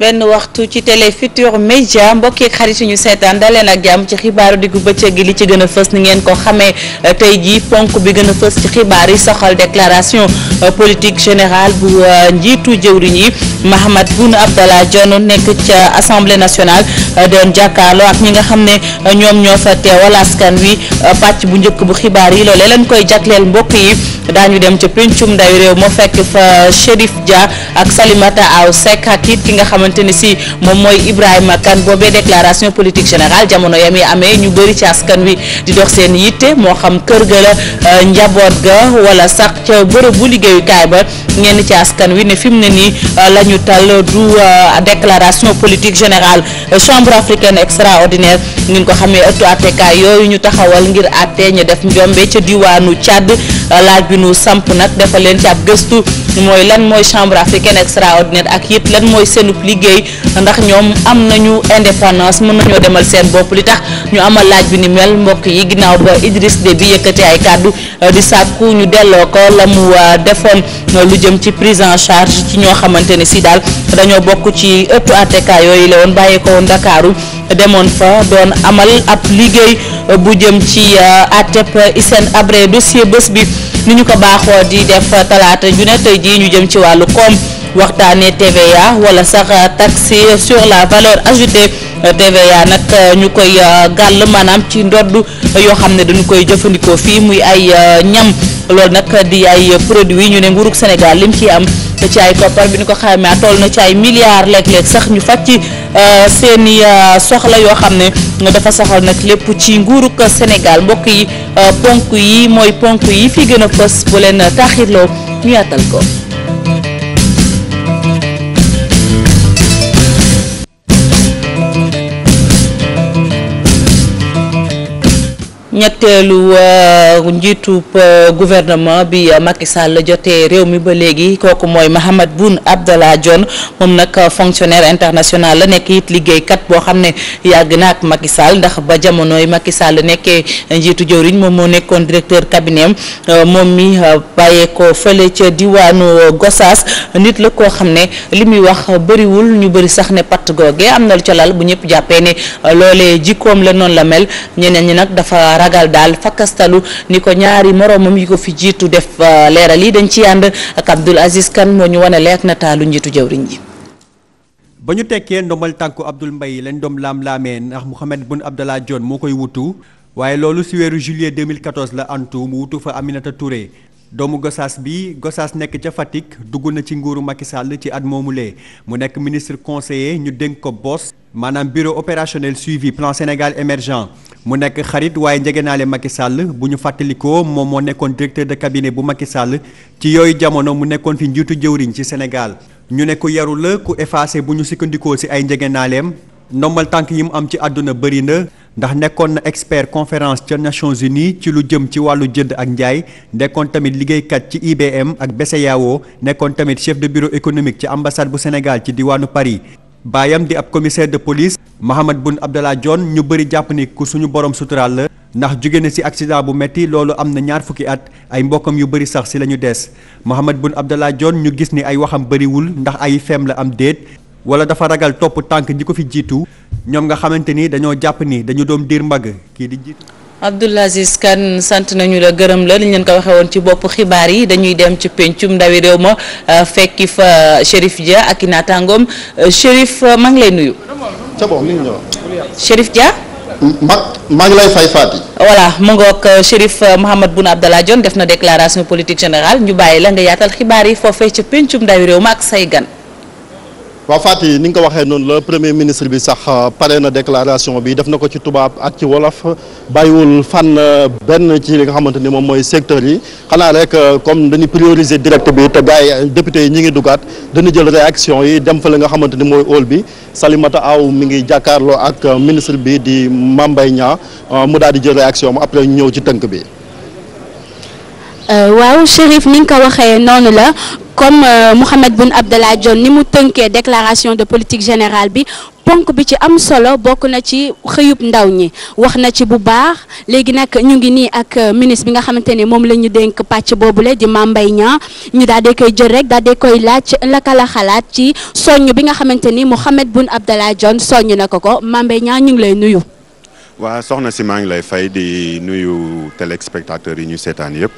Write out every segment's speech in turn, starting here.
benn waxtu ci Télé Futurs Médias mbokk yeeg xarit ñu seetaan daleen ak jàmm ci xibaaru diggu bëccëg gi li ci gën a fës ni ngeen ko xamee tey jii ponk bi gën a fës ci xibaar yi soxal déclaration politique générale bu njiitu jëwriñ yi Mahammed Boun Abdallah Dionne nekk ca Assemblée nationale doon jàkkaarloo ak ñi nga xam ne ñoom ñoo fa teewal askan wi pàcc bu njëkk bu xibaar yi loolee leen koy jagleel mbokk yi daañu dem ca pencum ndawi réew moo fekk fa Chérif Dia ak Salimata Aw Seck ak it ki nga xamante ni si moom mooy Ibrahima Kane boobee déclaration politique générale jamono yam yi amee ñu bëri ci askan wi di dox seen yitte moo xam kër ga la njaboot ga wala sax ca bërëb bu liggéeyukaay ba ñenn ci askan wi ne fi mu ne nii la ñu tal du déclaration politique générale chambre africaine extraordinaire ngeen ko xamee ëttu attekaay yooyu ñu taxawal ngir àtte ñu def njombe ca diwaanu Tchad laaj bi nu samp nag dafa leen ci ab gëstu mooy lan mooy chambre africaine extraordinaire ak it lan mooy seenub liggéey ndax ñoom am nañu indépendance mën nañoo demal seen bopp li tax ñu amal laaj bi ni mel mbokk yi ginnaaw ba Idriss Déby yëkkati ay kàddu di sàkku ñu delloo ko la mu defoon lu jëm ci prise en charge ci ñoo xamante ne si daal dañoo bokk ci ëttu attekaay yooyu la woon bàyyee ko woon Ndakaaru demoon fa doon amal ab liggéey bu jëm ci àtteb Hissène Habré dossier bés bi ni ñu ko baaxoo di def talaata ju ne tey jii ñu jëm ci wàllu koom waxtaanee TVA wala sax taxe sur la valeur ajoutée TVA nag ñu koy gàll maanaam ci ndodd yoo xam ne dañu koy jëfandikoo fii muy ay ñam loolu nag di ay produits ñu ne nguurug Sénégal lim ci am ci ay koppar bi ñu ko xamee toll na ci ay milliards léeg-léeg sax ñu fàcc ci seeni soxla yoo xam ne dafa soxal nag lépp ci nguurug Sénégal mbokk yi ponk yi mooy ponk yi fi gën a fës bu leen taxirloo ñu yaatal ko. ñetteelu njiitu gouvernement bi Macky Sall jotee réew mi ba léegi kooku mooy Mahammed Boun Abdallah Dionne moom nag fonctionnaire international la nekk it liggéeykat boo xam ne yàgg na ak Macky Sall ndax ba jamonoy Macky Sall nekkee njiitu jëwriñ moom moo nekkoon directeur cabinet moom mi bàyyeekoo fële ca diwaanu Gossas nit la koo xam ne li muy wax bëriwul ñu bëri sax ne patt googe am na lu ca lal bu ñëpp jàppee ne loolee jikkoom la noonu la mel ñeneen ñi nag dafa ragal daal fakkastalu ni ko ñaari moroomam yi ko fi jiitu def leeral yi dañ ci ànd ak Abdoul Aziz Kane moo ñu wane leeg nataalu njiitu jawriñ ji. ba ñu tekkee ndombal tànku Abdoul Mbaye lañ doom laam-laamee ndax Mahammed Boun Abdallah Dionne moo koy wutu waaye loolu ci weeru juillet 2014 la antu mu wutu fa Aminata Touré doomu Gossas bi Gossas nekk ca Fatick dugg na ci nguuru Macky Sall ci at moomulee mu nekk ministre conseiller ñu dénk ko BOS maanaam bureau opérationnel suivi plan Sénégal émergent mu nekk xarit waaye njegenaale Macky Sall bu ñu fàttalikoo moom moo nekkoon directeur de cabinet bu Macky Sall ci yooyu jamono mu nekkoon fi njiitu jëwriñ ci Sénégal ñu ne ku yaru la ku effacé bu ñu sukkandikoo ci ay njegenaaleem ndombal tànk yi mu am ci àdduna bëri na ndax nekkoon na expert conférence ca Nations Unies ci lu jëm ci wàllu jënd ak njaay nekkoon tamit liggéeykat ci IBM ak BCEAO nekkoon tamit chef de bureau économique ci ambassade bu Sénégal ci diwaanu Paris baayam di ab commissaire de police Mahammed Boun Abdallah Dionne ñu bëri jàpp ni ku suñu borom suturaal la ndax jóge na ci accident bu metti loolu am na 2 fukki at ay mbokkam yu bëri sax ci la ñu des Mahammed Boun Abdallah Dionne ñu gis ni ay waxam bëriwul ndax ay feem la am déet wala dafa ragal topp tànk ñi ko fi jiitu ñoom nga xamante ni dañoo jàpp ni dañu doon diir mbagg kii di jiitu. Abdoul Aziz Kane sant nañu la gërëm la li ñu leen ko waxee woon ci bopp xibaar yi dañuy dem ci pencum ndawi réew ma fekki fa Chérif Dia ak i naataangoom Chérif maa ngi lay nuyu. c'est bon mi ngi ñëw. Chérif Dia. maa ngi lay fay Fati. voilà mu ngoog Chérif Mahammed Boun Abdallah Dionne def na déclaration politique générale ñu bàyyi la nga yaatal xibaar yi foofee ca pencum ndawi réew ma ak say gan. waaw Fati ni nga ko waxee noonu la premier ministre bi sax pare na déclaration bi def na ko ci tubaab ak ci wolof bàyyiwul fànn benn ci li nga xamante ni moom mooy secteur yi xanaa rek comme dañuy prioriser direct bi te gars yi député yi ñi ngi dugaat dañu jël réaction yi dem fa la nga xamante ni mooy hall bi Salimata Aw mi ngi jàkkaarloo ak ministre bi di Mame Mbaye Niang mu daal di jël réaction am après ñu ñëw ci tënk bi. waaw Chérif ni nga ko waxee noonu la comme Mahammed Boun Abdallah Dionne ni mu tënkee déclaration de politique générale bi ponk bi ci am solo bokk na ci xëyub ndaw ñi wax na ci bu baax léegi nag ñu ngi nii ak ministre bi nga xamante ne moom la ñu dénk pàcc boobule di Mame Mbaye Niang ñu daal di koy jël rek daal di koy laaj laka la xalaat ci soññ bi nga xamante ni Mahammed Boun Abdallah Dionne soññ na ko Mame Mbaye Niang ñu ngi lay nuyu. waa soxna si maa ngi lay fay di nuyu téléspectateurs yi ñu seetaan yëpp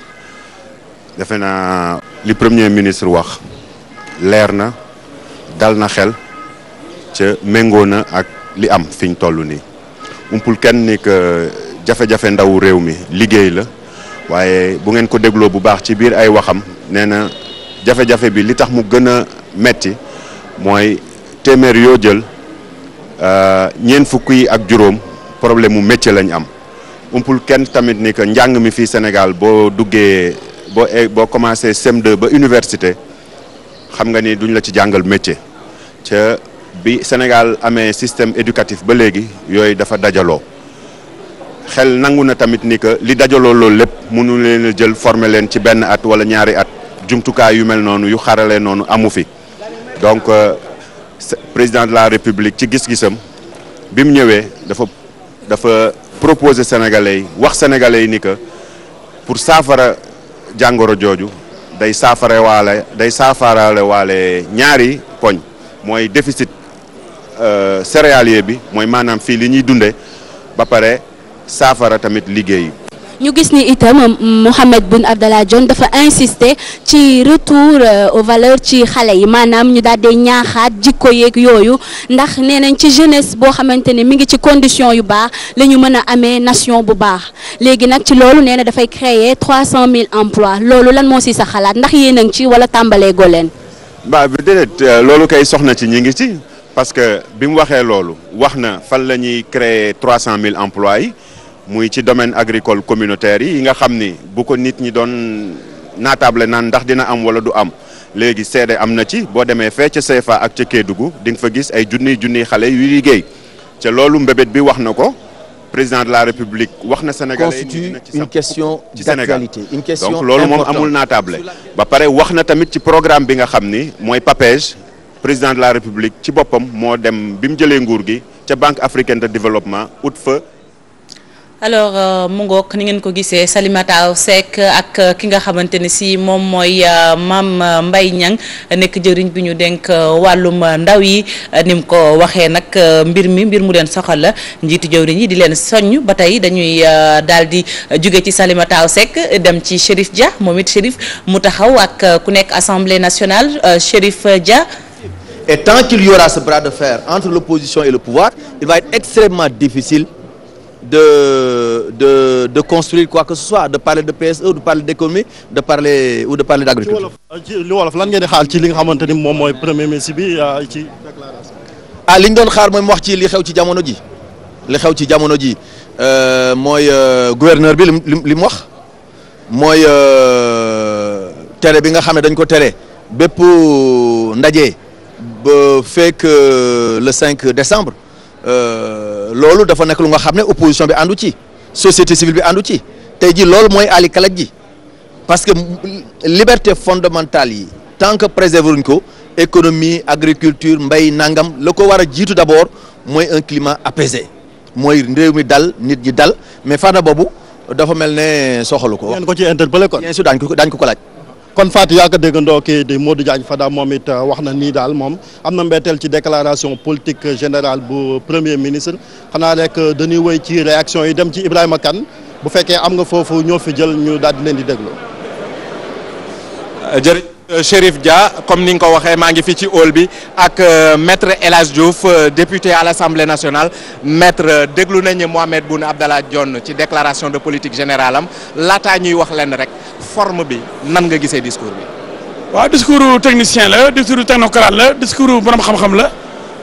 defe naa li premier ministre wax leer na dal na xel ca méngoo na ak li am fi ñu toll nii umpul kenn ni que jafe-jafe ndawu réew mi liggéey la waaye bu ngeen ko dégloo bu baax ci biir ay waxam nee na jafe-jafe bi li tax mu gën a metti mooy téeméer yoo jël ñeent fukk yi ak juróom problème mu métier lañ am umpul kenn tamit ni que njàng mi fii Sénégal boo duggee boo commencé CM2 ba université xam nga ni duñ la ci jàngal métier ca bi Sénégal amee système éducatif ba léegi yooyu dafa dajaloo xel nangu na tamit ni que li dajaloo loolu lépp mënu leen a jël former leen ci benn at wala ñaari at jumtukaay yu mel noonu yu xarale noonu amu fi donc président de la République ci gis-gisam bi mu ñëwee dafa proposer Sénégalais yi wax Sénégalais yi ni que pour saafara jàngoro jooju day saafaraale waale ñaari poñ mooy déficit céréalier bi mooy maanaam fii li ñuy dundee ba pare saafara tamit liggéey. ñu gis ni itam Mahammed Boun Abdallah Dionne dafa insister ci retour aux valeurs ci xale yi maanaam ñu daal di ñaaxaat jikko yeeg yooyu ndax nee nañ ci jeunesse boo xamante ne mi ngi ci condition yu baax la ñu mën a amee nation bu baax léegi nag ci loolu nee na dafay créer 300 000 emplois loolu lan moo si sa xalaat ndax yéen a ngi ci wala tàmbalee goleen. ba déedéet loolu kay soxna ci ñi ngi ci parce que bi mu waxee loolu wax na fan la ñuy créer 300 000 emplois yi. muy ci domaine agricole communautaire yi nga xam ni bu ko nit ñi doon naatable naan ndax dina am wala du am léegi seede am na ci boo demee fee ca CFA ak ca Kédougou di nga fa gis ay junniy xale yu liggéey ca loolu mbébét bi wax na ko président de la République wax na Sénégalais constitue une question d'actualité, une question donc loolu moom amul naatable ba pare wax na tamit ci programme bi nga xam ni mooy PAPEJ président de la République ci boppam moo dem bi mu jëlee nguur gi ca Banque africaine de développement ut fa. alors mu ngoog ni ngeen ko gisee Salimata Seck ak ki nga xamante ne si moom mooy Mame Mbaye Niang nekk jëriñ bi ñu dénk wàllum ndaw yi ni mu ko waxee nag mbir mu leen soxal la njiitu jëwriñ yi di leen soññ ba tey dañuy daal di jóge ci Salimata Seck dem ci Chérif Dia moom it Chérif mu taxaw ak ku nekk Assemblée nationale Chérif Dia. Et tant qu'il y aura ce bras de fer entre l'opposition et le pouvoir, il va être extrêmement difficile de construire quoi que ce soit, de parler de PSE, de parler d'économie, de parler d'agriculture. li wolof lan ngeen di xaar ci li nga xamante ni moom mooy premier ministre bi ci déclaration. li ñu doon xaar mooy mu wax ci li xew ci jamono ji mooy gouverneur bi li mu wax mooy tere bi nga xam ne dañ ko tere bépp ndaje ba fekk le 5 décembre. loolu dafa nekk lu nga xam ne opposition bi àndu ci société civile bi àndu ci tey ji loolu mooy ali kalaj ji parce que liberté fondamentale yi tant que préserver wuñ ko économie agriculture mbay nangam la ko war a jiitu d'abord mooy un climat apaisé mooy réew mi dal nit ñi dal mais fànn boobu dafa mel ne soxalu ko. ngeen ko ci interpellé kon. bien sûr daañu ko laaj. kon Fatou yaa ko déggandoo kii di Modou Diagne Fada moom it wax na nii daal moom am na mbetteel ci déclaration politique générale bu premier ministre xanaa rek dañuy wéy ci réaction yi dem ci Ibrahima Kane bu fekkee am nga foofu ñoo fi jël ñu daal di leen di déglu. jërëjëf Chérif Dia comme ni nga ko waxee maa ngi fii ci hall bi ak maître El Hadj Diouf député à l'Assemblée nationale maître déglu nañu Mahammed Boun Abdallah Dionne ci déclaration de politique générale am laataa ñuy wax leen rek forme bi nan nga gisee discours bi. waaw discours technicien la discours technocrate la discours borom xam-xam la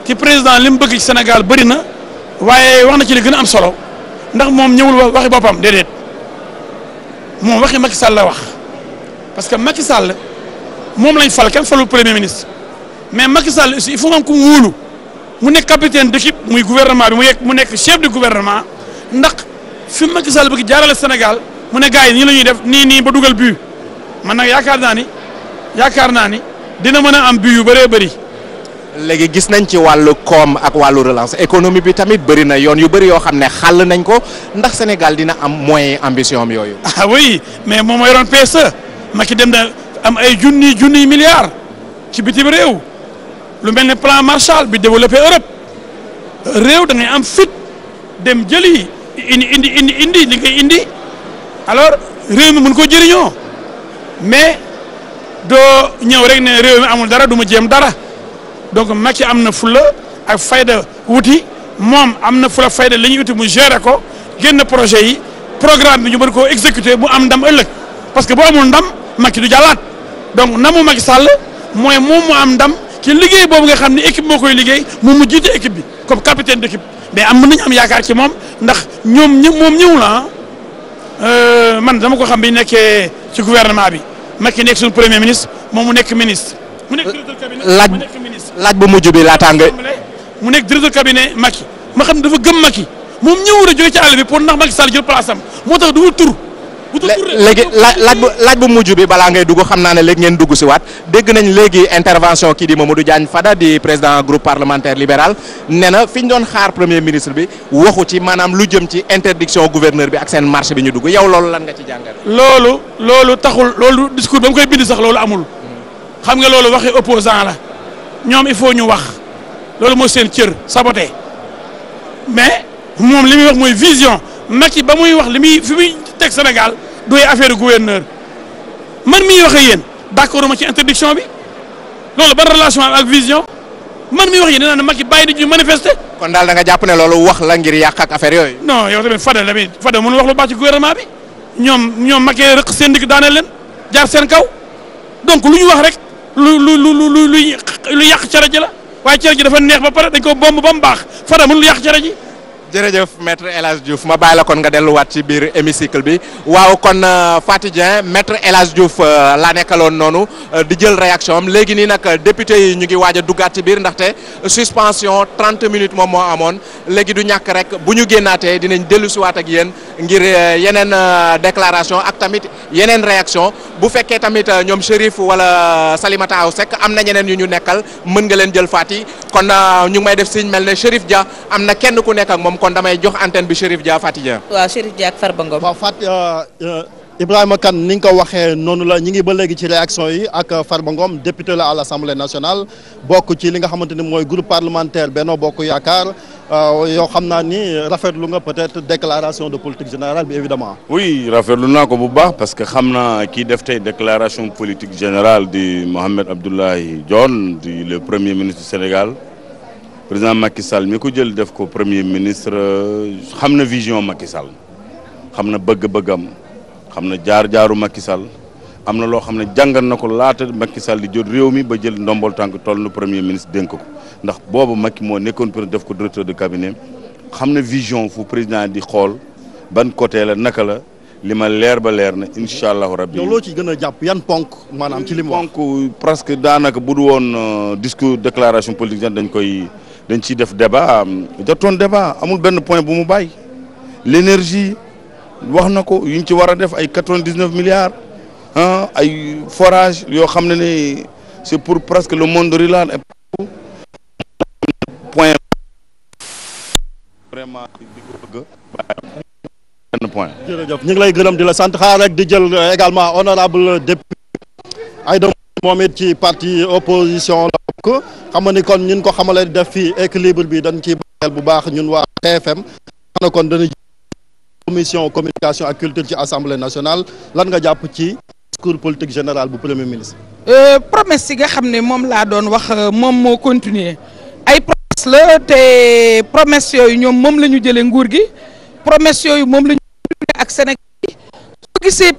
ci président li mu bëgg ci Sénégal bëri na waaye wax na ci li gën a am solo ndax moom ñëwul waxi boppam déedéet moom waxi Macky Sall la wax parce que Macky Sall moom lañ fal kenn falul premier ministre mais Macky Sall aussi il faut moom ku mu wóolu mu nekk capitaine d'équipe muy gouvernement bi mu nekk chef de gouvernement ndax fi Macky Sall bëgg jaarale Sénégal mu ne gars yi nii la ñuy def nii ba dugal but man nag yaakaar naa ni yaakaar naa ni dina mën a am bi yu bëree bëri. léegi gis nañ ci wàllu koom ak wàllu relance économie bi tamit bëri na yoon yu bëri yoo xam ne xàll nañ ko ndax Sénégal dina am moyen ambition am yooyu. ah oui mais moom mooy yoroon PSE Macky dem na am ay junniy milliards ci bitim réew lu mel ne plan Marshall bi développé Europe réew da ngay am fit dem jëli indi li ngay indi alors réew mi mën ko jëriñoo mais doo ñëw rek ne réew mi amul dara du ma jéem dara. donc Macky am na fula ak fayda wuti moom am na fula fayda la ñuy uti mu gérer ko génn projet yi programme bi ñu mën koo exécuter mu am ndam ëllëg parce que boo amul ndam Macky du jàllaat donc namu Macky Sall mooy moom mu am ndam ci liggéey boobu nga xam ne équipe moo koy liggéey moom mu jiite équipe bi comme capitaine d'équipe mais mën nañu am yaakaar ci moom ndax moom ñëw la man dama ko xam bi nekkee ci gouvernement bi Macky nekk suñu premier ministre moom mu nekk ministre. mu nekk directeur cabinet laaj bu mujj bi laataa nga mu nekk directeur cabinet Macky ma xam ne dafa gëm Macky moom ñëwul a jóge ci àll bi pour ndax Macky Sall jël place am moo tax du tur. léegi laaj bu mujj bi balaa ngay dugg xam naa ne léegi ngeen dugg si waat dégg nañ léegi intervention kii di Mamadou Diagne Fada di président groupe parlementaire libéral nee na fi ñu doon xaar premier ministre bi waxu ci maanaam lu jëm ci interdiction gouverneur bi ak seen marché bi ñu dugg yow loolu lan nga ci jàngal. loolu taxul loolu discours ba mu koy bind sax loolu amul xam nga loolu waxi opposant la ñoom il faut ñu wax loolu mooy seen cër saboté mais moom li muy wax mooy vision Macky ba muy wax fi muy teg Sénégal doy affaire gouverneur man miy wax ak yéen d'accord ma ci interdiction bi loolu ban relation ak vision man miy wax yéen dinaa ne Macky bàyyi di ñu manifester. kon daal da nga jàpp ne loolu wax la ngir yàq ak affaire yooyu. non yow tamit Fada mënul wax lu baax ci gouvernement bi ñoom Macky rëq seen digg daaneel leen jaar seen kaw donc lu ñu wax rek lu yàq cere ji la waaye cere ji dafa neex ba pare dañ ko bomb ba mu baax Fada mënul yàq cere ji. jërëjëf maître El Hadj Diouf ma bàyyi la kon nga delluwaat ci biir hémicycle bi waaw kon Faty Dieng maître El Hadj Diouf laa nekkaloon noonu di jël réaction am léegi nii nag député yi ñu ngi waaj a duggaat ci biir ndaxte suspension 30 minutes moom moo amoon léegi du ñàkk rek bu ñu génnaatee dinañ dellu siwaat ak yéen ngir yeneen déclaration ak tamit yeneen réaction bu fekkee tamit ñoom Chérif wala Salimata Aw Seck am na ñeneen yu ñu nekkal mën nga leen jël Faty kon ñu ngi may def signe mel ne Chérif Dia am na kenn ku nekk ak moom kon damay jox antenne bi Chérif Dia Faty Dieng. waaw Chérif Dia ak Farba Ngom. waaw Faty Ibrahima Kane ni nga ko waxee noonu la ñi ngi ba léegi ci réaction yi ak Farba Ngom député la à l'Assemblée nationale bokk ci li nga xamante ni mooy groupe parlementaire Benno Bokk Yaakaar yow xam naa ni rafetlu nga peut-être déclaration de politique générale bi évidemment. oui rafetlu naa ko bu baax parce que xam naa kii def tey déclaration politique générale di Mahammed Abdoulaye Dionne di le premier ministre du Sénégal. président Macky Sall mi ko jël def ko premier ministre xam na vision Macky Sall xam na bëgg-bëggam xam na jaar-jaaru Macky Sall am na loo xam ne jàngat na ko laata Macky Sall di jot réew mi ba jël ndombol tànk toll na premier ministre dénk ko ndax boobu Macky moo nekkoon pour def ko directeur de cabinet xam na vision fu président di xool ban côté la naka la li ma leer ba leer na incha allahu rabbi. yow loo ci gën a jàpp yan ponk maanaam ci li mu wax. ponk presque daanaka bu du woon discours déclaration politique dañ ciy def débat jotoon débat amul benn point bu mu bàyyi l'énergie wax na ko yu ñu ci war a def ay 99 milliards ay forage yoo xam ne c'est pour presque le monde rural et point vraiment di ko bëgg benn point. jërëjëf ñu ngi lay gërëm di la sant xaar rek di jël également honorable député Aïda moom it ci parti opposition la bokk xam nga ni kon ñun ko xamale def fii équilibre bi dañ ciy bàyyil bu baax ñun waa TFM xam na kon dana commission communication ak culture ci assemblée nationale lan nga jàpp ci discours politique général bu premier ministre. promesse yi nga xam ne moom laa doon wax moom moo continuer ay promesse la te promesse yooyu ñoom moom la ñu jëlee nguur gi promesse yooyu moom la ñu ak Sénégal soo gisee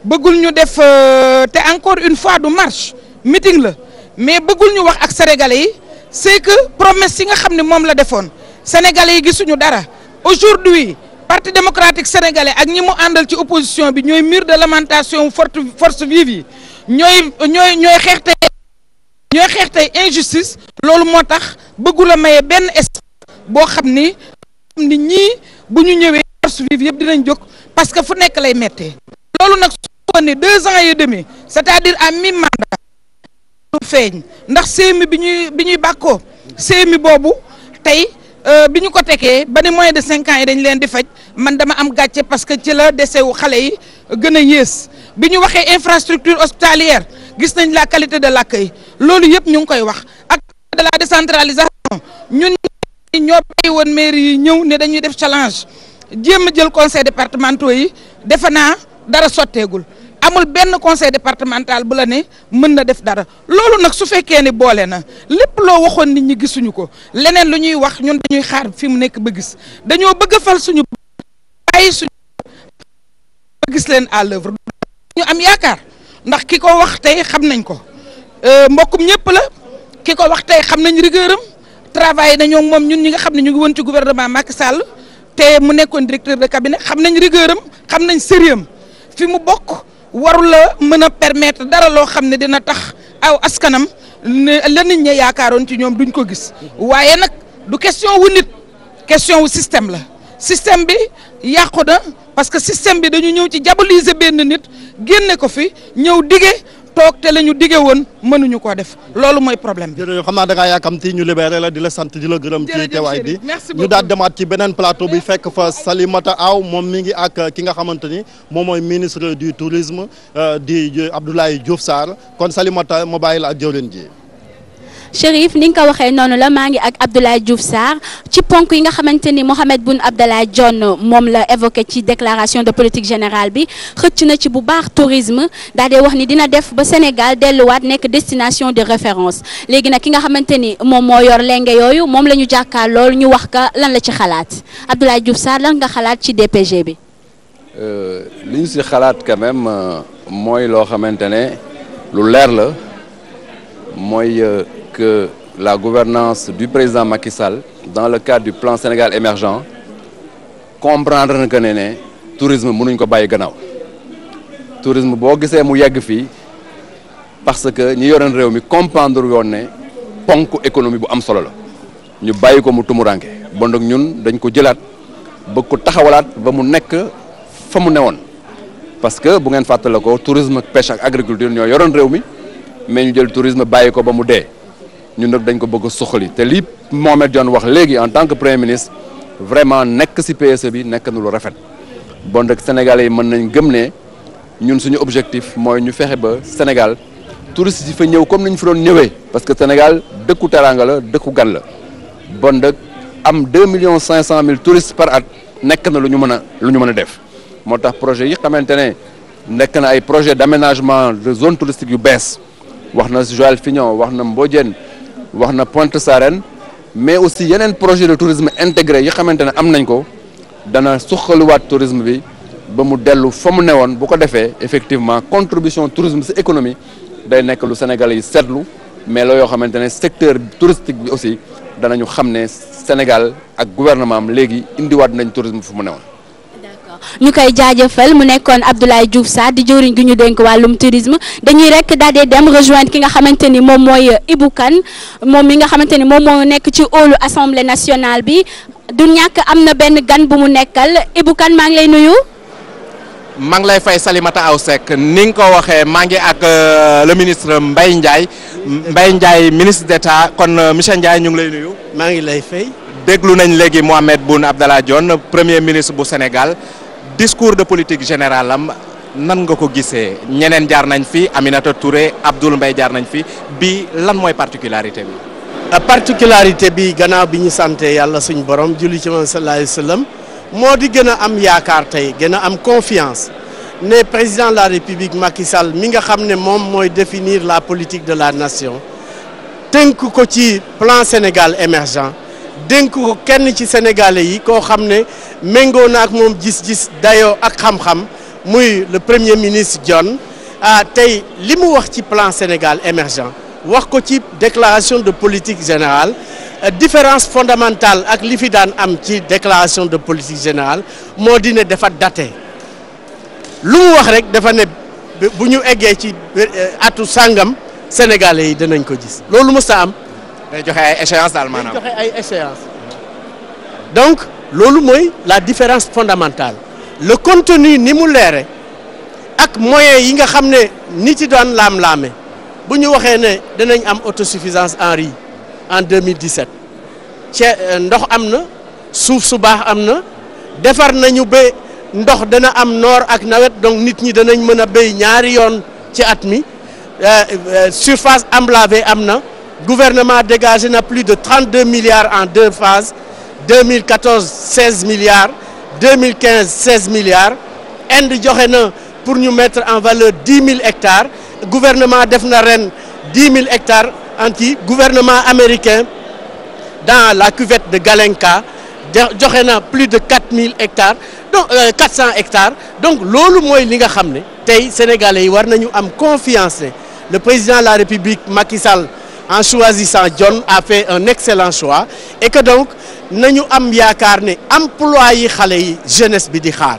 bëggul ñu def te encore une fois du marche meeting la mais bëggul ñu wax ak sénégalais yi c'est que promesse yi nga xam ne moom la defoon sénégalais yi gisuñu dara aujourd'hui parti démocratique sénégalais ak ñi mu àndal ci opposition bi ñooy mur de lamentation force vive yi ñooy xeex tey injustice loolu moo tax bëggul a maye benn espace boo xam ni ñii bu ñu ñëwee force vive yëpp dinañ jóg parce que fu nekk lay mettee loolu nag su waxoon ne 2 ans et demi c'est-à-dire à mi-mandat lu feeñ ndax CMU bi ñuy bàkkoo CMU boobu tey bi ñu ko tekee ba ne moins de 5 ans yi dañ leen di faj man dama am gàcce parce que ci la dese wu xale yi gën a yées bi ñu waxee infrastructure hospitalière gis nañ la qualité de l'accueil loolu yëpp ñu ngi koy wax ak de la décentralisation ñun ñoo bàyyi woon mairie yi ñëw ne dañuy def challenge jéem a jël conseil départementaux yi defe naa dara sotteegul amul benn conseil départemental bu la ne mën na def dara loolu nag su fekkee ne boole na lépp loo waxoon nit ñi gisuñu ko leneen lu ñuy wax ñun dañuy xaar fi mu nekk ba gis dañoo bëgg a fal suñu bàyyi suñu ba gis leen à l'œuvre ñu am yaakaar ndax ki ko wax tey xam nañ ko mbokkum ñëpp la ki ko wax tey xam nañ rigueuram travail nañoo moom ñun ñi nga xam ne ñu ngi woon ci gouvernement Macky Sall te mu nekkoon directeur de cabinet xam nañ rigueuram xam nañ sérieux fi mu bokk warul la mën a permettre dara loo xam ne dina tax aw askanam ne la nit ñi yaakaaroon ci ñoom duñ ko gis waaye nag du question wu nit question wu système la système bi yàqu na parce que système bi dañu ñëw ci diaboliser benn nit génne ko fi ñëw dige toog te la ñu dige woon mënuñu koo def loolu mooy problème bi. jërëjëf xam naa da ngaa yaakamti ñu libéré la di la sant di la gërëm ci teewaay bi ñu daal demaat ci beneen plateau bi fekk fa Salimata Aw moom mi ngi ak ki nga xamante ni moom mooy ministre du tourisme di Abdoulaye Diouf Sarr kon Salimata ma bàyyi la ak jëwriñ ji. Chérif ni nga ko waxee noonu la maa ngi ak Abdoulaye Diouf Sarr ci ponk yi nga xamante ni Mohamed Boun Abdallah Dionne moom la évoqué ci déclaration de politique générale bi xëcc na ci bu baax tourisme daal di wax ni dina def ba Sénégal delluwaat nekk destination de référence léegi nag ki nga xamante ni moom moo yor lenge yooyu moom la ñu jàkkaar lool ñu wax ka lan la ci xalaat Abdoulaye Diouf Sarr lan nga xalaat ci DPG bi. li ñu si xalaat quand même mooy loo xamante ne lu leer la mooy. Que la gouvernance du président Macky Sall dans le cadre du plan Sénégal émergent comprendre na que ne tourisme mënuñ ko bàyyi gannaaw tourisme boo gisee mu yegg fii parce que ñi yoroon réew mi comprendre yoon ne ponk économie bu am solo la ñu bàyyi ko mu tumuranke bon nag ñun dañ ko jëlaat bëgg ko taxawalaat ba mu nekk fa mu newoon parce que bu ngeen fàttale ko tourisme ak pêche ak agriculture ñoo yoroon réew mi mais ñu jël tourisme bàyyi ko ba mu dee ñun nag dañ ko bëgg a suqali te lii Mohamed Dionne wax léegi en tant que premier ministre vraiment nekk ci PSE bi nekk na lu rafet bon nag Sénégalais yi mën nañ gëm ne ñun suñu objectif mooy ñu fexe ba Sénégal touristes yi fa ñëw comme ni ñu fi doon ñëwee parce que Sénégal dëkku teraanga la dëkku gan la bon nag am 2,5 millions touristes par at nekk na lu ñu mën a def moo tax projet yi xamante ne nekk na ay projet d'aménagement de zone touristique yu bees wax na Joal-Fignon wax na Mbodiène wax na Pointe-Sarène mais aussi yeneen projet de tourisme intégré yi xamante ne am nañ ko dana suqaliwaat tourisme bi ba mu dellu fa mu newoon bu ko defee effectivement contribution tourisme ci économie day nekk lu Sénégalais yi seetlu mais la yoo xamante ne secteur touristique bi aussi danañu xam ne Sénégal ak gouvernement am léegi indiwaat nañ tourisme fu mu newoon. ñu koy jaajëfal mu nekkoon Abdoulaye Diouf Sarr di jëwriñ gi ñu dénk wàllum tourisme dañuy rek daal di dem rejoindre ki nga xamante ni moom mooy Ibou Kane moom mi nga xamante ni moom moo nekk ci hall assemblée nationale bi du ñàkk am na benn gan bu mu nekkal Ibou Kane maa ngi lay nuyu. maa ngi lay fay Salimata Aw Seck ni nga ko waxee maa ngi ak le ministre Mbaye Ndiaye ministre d'État kon monsieur Ndiaye ñu ngi lay nuyu. maa ngi lay fay. déglu nañ léegi Mohamed Boun Abdallah Dionne premier ministre bu Sénégal. discours de politique générale am nan nga ko gisee ñeneen jaar nañ fi Aminata Touré Abdoul Mbaye jaar nañ fi bi lan mooy particularité bi. particularité bi gannaaw bi ñu sante yàlla suñ borom julli ci moom sallallahu alayhi wa sallam moo di gën a am yaakaar tey gën a am confiance ne président de la République Macky Sall mi nga xam ne moom mooy définir la politique de la nation tënk ko ci plan Sénégal émergent. dénk ko kenn ci sénégalais yi koo xam ne méngoo na ak moom gis-gis dayoo ak xam-xam muy le premier ministre Dionne tey li mu wax ci plan Sénégal émergent wax ko ci déclaration de politique générale différence fondamentale ak li fi daan am ci déclaration de politique générale moo di ne dafa daté lu mu wax rek dafa ne bu ñu eggee ci atu sàngam sénégalais yi danañ ko gis loolu mës a am. day joxe ay échéances daal maanaam. day joxe ay échéances donc loolu mooy la différence fondamentale le contenu ni mu leere ak moyens yi nga xam ne nit yi daan laam-laame bu ñu waxee ne danañ am autosuffisance en riz en 2017 ndox am na suuf su baax am na defar nañu ba ndox dana am noor ak nawet donc nit ñi danañ mën a béy ñaari yoon ci at mi surface emblavée am na gouvernement dégagé na plus de 32 milliards en 2 phases 2014 16 milliards 2015 16 milliards Inde joxe na pour ñu mettre en valeur 10 000 hectares gouvernement def na ren 10 000 hectares anti gouvernement américain dans la cuvette de Galenka joxe na plus de 4 000 hectares donc 400 hectares donc loolu mooy li nga xam ne tey sénégalais yi war nañu am confiance ne le président de la République Macky Sall en choisissant John a fait un excellent choix et que donc nañu am yaakaar ne emploi yi xale yi jeunesse bi di xaar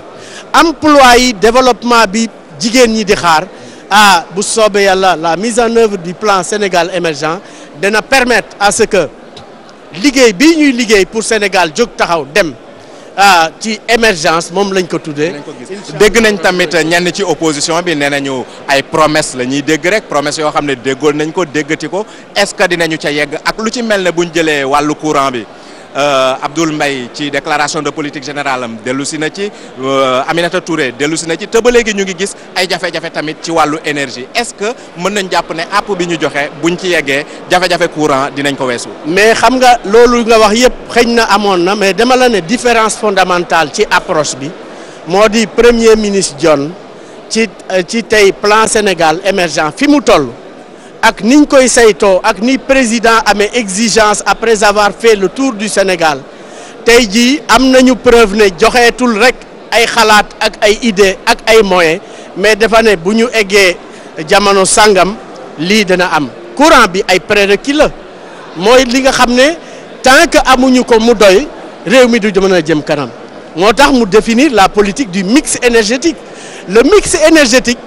emploi yi développement bi jigéen ñi di xaar bu soobee yàlla la mise en œuvre du plan Sénégal émergent dana permettre à ce que liggéey bii ñuy liggéey pour Sénégal jóg taxaw dem ci émergence moom lañ ko tuddee. dégg nañ tamit ñenn ci opposition bi nee nañu ay promesse la ñuy dégg rek promesse yoo xam ne déggoon nañ ko déggati ko est-ce que dinañu ca yegg ak lu ci mel ne buñ jëlee wàllu courant bi Abdoul Mbaye ci déclaration de politique générale am dellu si na ci Aminata Touré dellu si na ci te ba léegi ñu ngi gis ay jafe-jafe tamit ci wàllu énergie est-ce que mën nañ jàpp ne app bi ñu joxe buñ ci yeggee jafe-jafe courant dinañ ko weesu. mais xam nga loolu nga wax yëpp xëñ na amoon na mais dama la ne différence fondamentale ci approche bi moo di premier ministre John ci tey plan Sénégal émergent fi mu toll ak niñ koy saytoo ak ni président amee exigence après avoir fait le tour du Sénégal tey jii am nañu preuve ne joxeetul rek ay xalaat ak ay idée ak ay moyens mais dafa ne bu ñu eggee jamono sangam lii dana am courant bi ay prérequis la mooy li nga xam ne tant que amuñu ko mu doy réew mi du mën a jëm kanam moo tax mu définir la politique du mix énergétique le mix énergétique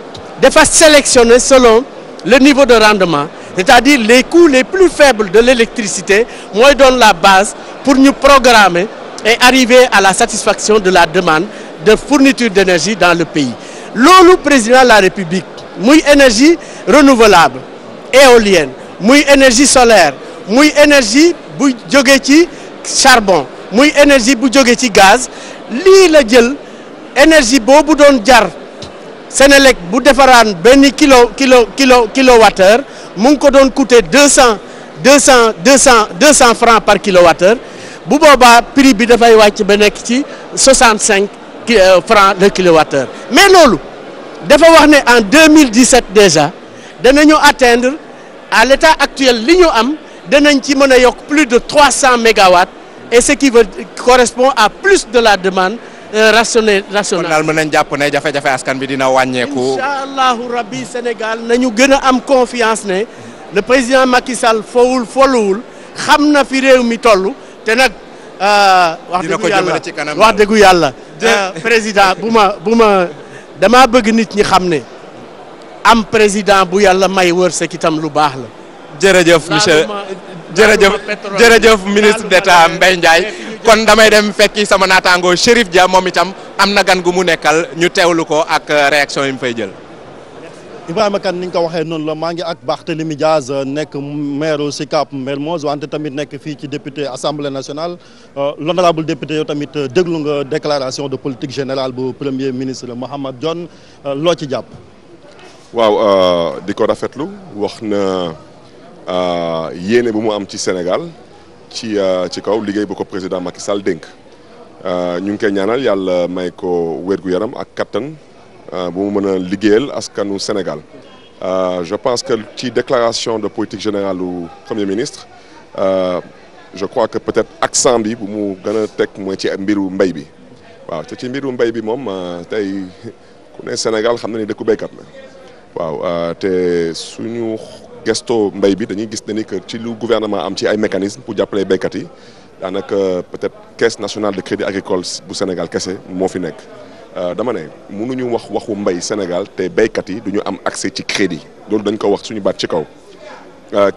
dafa sélectionner selon le niveau de rendement c'est-à-dire les coûts les plus faibles de l'électricité mooy doon la base pour ñu programmer et arriver à la satisfaction de la demande de fourniture d'énergie dans le pays loolu président de la République muy énergie renouvelable éolienne muy énergie solaire muy énergie bu jóge ci charbon muy énergie bu jóge ci gaz lii la jël énergie boobu doon jar Sénélec bu defaraan benn kilowattheure mu ngi ko doon coûter 200 francs par kilowattheure bu boobaa prix bi dafay wàcc ba nekk ci 65 francs de kilowattheure mais loolu dafa wax ne en 2017 déjà danañu atteindre à l'état actuel li ñu am danañ ci mën a yokk plus de 300 mégawatts et ce qui correspond à plus de la demande rationnel. kon daal mën nañ jàpp ne jafe-jafe askan bi dina wàññeeku. incha allahu rabbi Sénégal nañu gën a am confiance ne le président Macky Sall foluwul xam na fi réew mi toll te nag. wax dëggu yàlla président bu ma damaa bëgg nit ñi xam ne am président bu yàlla may wërsëg itam lu baax la. jërëjëf monsieur jërëjëf ministre d'État Mbaye Ndiaye kon damay dem fekki sama naataango Chérif Dia moom itam am na gan gu mu nekkal ñu teewlu ko ak réaction yi mu fay jël. Ibrahima Kane ni nga ko waxee noonu la maa ngi ak Barthélémy Diaz nekk maire Sicap Mermoz wante tamit nekk fii ci député assemblée nationale l'honorable député yow tamit déglu nga déclaration de politique générale bu premier ministre Mahammed Dionne loo ci jàpp. waaw di ko rafetlu wax na yéene bu mu am ci Sénégal ci kaw liggéey bu ko président Macky Sall dénk ñu ngi koy ñaanal yàlla may ko wér-gu-yaram ak kattan. bu mu mën a liggéeyal askanu Sénégal je pense que ci déclaration de politique générale du premier ministre je crois que peut-être accent bi bu mu gën a teg mooy ci mbiru mbay bi waaw te ci mbiru mbay bi moom tey ku ne Sénégal xam na ni dëkku béykat la waaw te suñu gestoo mbay bi dañuy gis ne ni que ci lu gouvernement am ci ay mécanismes pour jàppale béykat yi daanaka peut-être caisse nationale de crédit agricole bu Sénégal kese moo fi nekk. dama ne mënuñu waxu mbay Sénégal te béykat yi duñu am accès ci crédit loolu dañ ko wax suñu baat ci kaw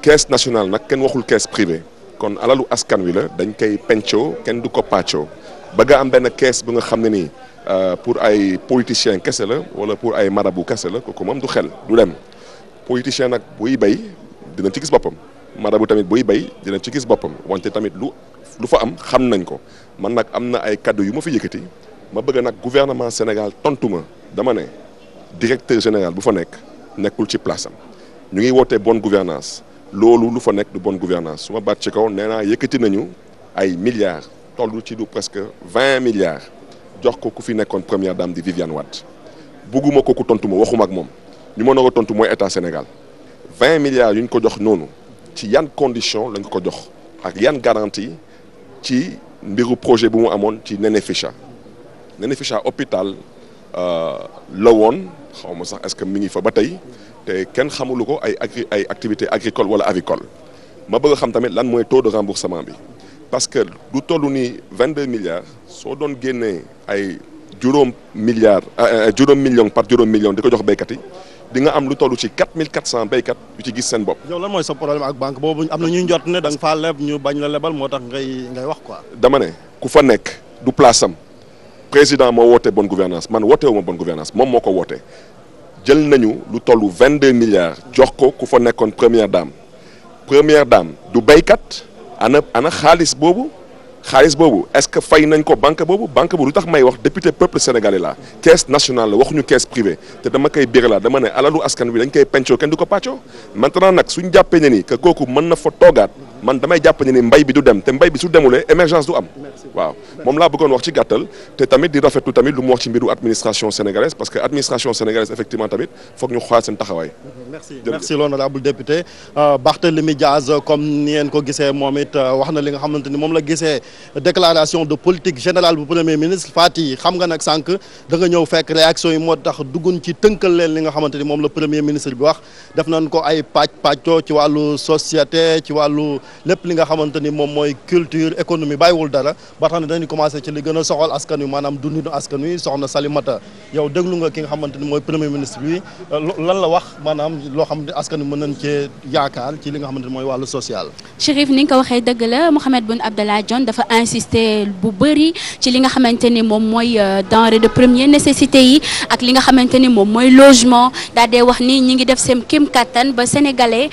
caisse nationale nag kenn waxul caisse privée kon alalu askan wi la dañ koy pencoo kenn du ko pàccoo ba nga am benn caisse bu nga xam ne nii pour ay politiciens kese la wala pour ay marabu kese la kooku moom du xel du dem politicien nag buy bay dina ci gis boppam marabu tamit buy bay dina ci gis boppam wante tamit lu fa am xam nañ ko man nag am na ay kaddu yu ma fi yëkkati ma bëgg nag gouvernement Sénégal tontu ma dama ne directeur général bu fa nekk nekkul ci place am ñu ngi wootee bonne gouvernance loolu lu fa nekk du bonne gouvernance su ma baat ci kaw nee naa yëkkati nañu ay milliards toll ci du presque 20 milliards jox ko ku fi nekkoon première dame di Viviane Wade bugguma ko ku tontu ma waxuma ak moom ñu mën a tontu mooy état Sénégal 20 milliards yu ñu ko jox noonu ci yan condition lañ ko jox ak yan garantie ci mbiru projet bu mu amoon ci Nénéficha hôpital la woon xaw ma sax est-ce que mi ngi fa ba tey te kenn xamulu ko ay activité agricole wala avicole ma bëgg a xam tamit lan mooy taux de remboursement bi parce que du toll ni 22 milliards soo doon génnee ay juróom million par juróom million di ko jox béykat yi di nga am lu toll ci 4400 béykat yu ci gis seen bopp. yow lan mooy sa problème ak banque boobu am na ñuy jot ne da nga faa leb ñu bañ la lebal moo tax ngay wax quoi. dama ne ku fa nekk du place am président moo woote bonne gouvernance man woote wu ma bonne gouvernance moom moo ko woote jël nañu lu toll 22 milliards jox ko ku fa nekkoon première dame du béykat. ana xaalis boobu est-ce que fay nañ ko banque boobu lu tax may wax député peuple sénégalais la caisse nationale la waxuñu caisse privée te dama koy biir la dama ne alalu askan wi dañ koy pencoo kenn du ko pàccoo maintenant nag suñ jàppee ne ni que kooku mën na fa toogaat man damay jàpp ne ni mbay bi du dem te mbay bi su demulee émergence du am waaw moom laa bëggoon wax ci gàttal te tamit di rafetlu tamit lu mu wax ci mbiru administration sénégalaise parce que administration sénégalaise effectivement tamit foog ñu xoolaat seen taxawaay. merci l'honorable député Barthélémy Diaz comme ni ngeen ko gisee moom it wax na li nga xamante ni moom la gisee déclaration de politique générale bu premier ministre Fati xam nga nag sànq da nga ñëw fekk réaction yi moo tax duggun ci tënkal leen li nga xamante ni moom la premier ministre bi wax def nañ ko ay pàccoo ci wàllu société ci wàllu lépp li nga xamante ni moom mooy culture économie bàyyiwul dara ba tax ne dañuy commencé ci li gën a soxal askan wi maanaam dundinu askan wi soxna Salimata yow déglu nga ki nga xamante ni mooy premier ministre bi lan la wax maanaam loo xam ne askan wi mën nañ cee yaakaar ci li nga xamante ni mooy wàllu social. Chérif ni nga ko waxee dëgg la Mahammed Boun Abdallah Dionne dafa insister bu bëri ci li nga xamante ni moom mooy denrée de première nécessité yi ak li nga xamante ni moom mooy logement daa dee wax ni ñi ngi def seen kéem kattan ba sénégalais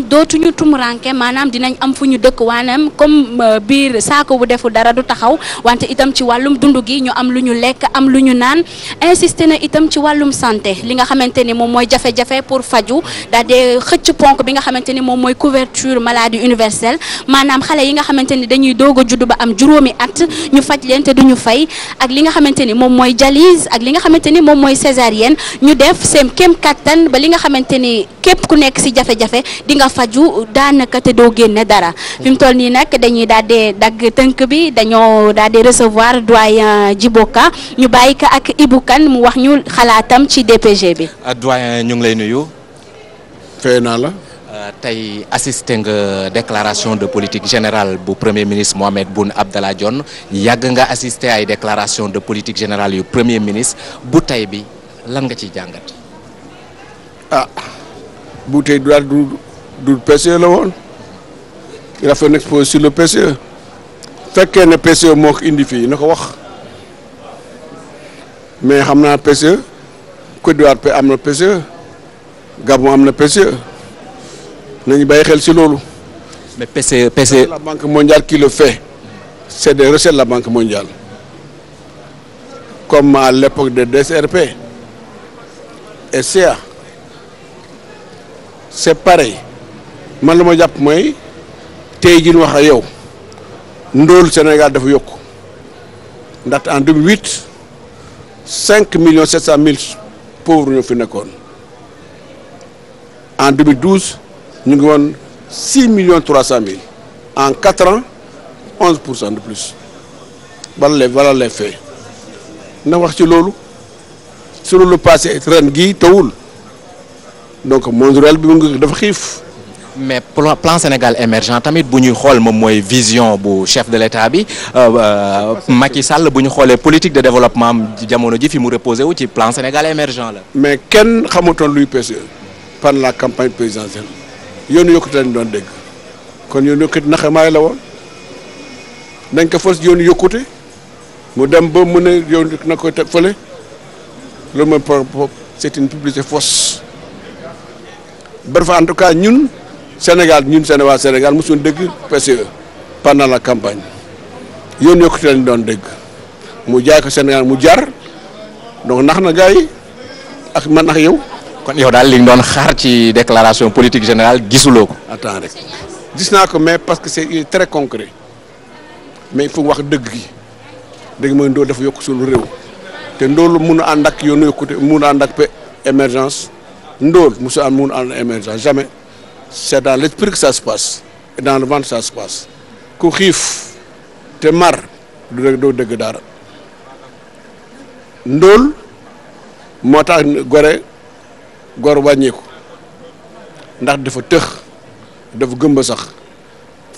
dootuñu tumuranke maanaam dinañ am fu ñu dëkk waanaam comme biir saako bu defu dara du taxaw wante itam ci wàllum dund gi ñu am lu ñu lekk am lu ñu naan insister na itam ci wàllum santé li nga xamante ni moom mooy jafe-jafe pour faju daa dee xëcc ponk bi nga xamante ni moom mooy couverture maladie universelle maanaam xale yi nga xamante ni dañuy doog a judd ba am juróomi at ñu faj leen te duñu fay ak li nga xamante ni moom mooy dialyse ak li nga xamante ni moom mooy césarienne ñu def seen kéem kattan ba li nga xamante ni képp ku nekk si jafe-jafe di nga faju daanaka te doo génne dara fi mu toll nii nag dañuy daal di dagg tënk bi dañoo daal di recevoir doyen Djiboka ñu bàyyi ko ak Ibou Kane mu wax ñu xalaatam ci DPG bi. doyen ñu ngi lay nuyu. fay naa la. tey assisté nga déclaration de politique générale bu premier ministre Mahammed Boun Abdallah Dionne yàgg nga assisté ay déclaration de politique générale yu premier ministre bu tey bi lan nga ciy jàngat. ah bu tey du PCE la woon il a fait une exposé sur le PCE fekkee ne PCE moo ko indi fii na ko wax mais xam naa PCE Côte d'Ivoire am na PCE Gabon am na PCE nañu bàyyi xel ci loolu. mais PCE. la Banque mondiale qui le fait c'est des recettes de la Banque mondiale comme à l'époque de DSRP et CA c'est pareil man la ma jàpp mooy tey jii ñu wax ak yow ndóol Sénégal dafa yokk ndaxte en 2008 5,7 millions pauvres ñoo fi nekkoon en 2012 ñu ngi woon 6,3 millions en 4 ans 11% de plus voilà les faits na wax ci loolu su loolu passé ren gii tawul donc monde rural bi mu ngi dafa xiif. mais plan Sénégal émergent tamit bu ñuy xool moom mooy vision bu chef de l'État bi Macky Sall bu ñu xoolee politique de développement jamono ji fi mu reposé wu ci plan Sénégal émergent la. mais kenn xamutoon luy PCE pendant la campagne présidentielle yoonu yokkute lañ doon dégg kon yoonu yokkute naxamaay la woon dañ ko fas yoonu yokkute mu dem ba mu ne yow na koy teg fële loolu mooy c'est une publicité fausse. Bref, en tout cas ñun Sénégal waa Sénégal mosuñu dégg PCE pendant la campagne yoon yokkute lañ doon dégg mu jaay ko Sénégal mu jar donc nax na gars yi ak man ak yow. kon yow daal li nga doon xaar ci déclaration politique générale gisuloo ko. attends rek gis naa ko mais parce que c'est très concret mais il faut wax dëgg gi dëgg mooy ndóol dafa yokk suñu réew te ndóol mun a ànd ak yoonu yokkute mun a ànd ak émergence ndóol musu am mun a ànd émergence jamais c'est dans l'esprit que ça se passe et dans le ventre ça se passe ku xiif te mar doo dëgg dara ndóol moo tax gor wàññeeku ndax dafa tëx dafa gëmba sax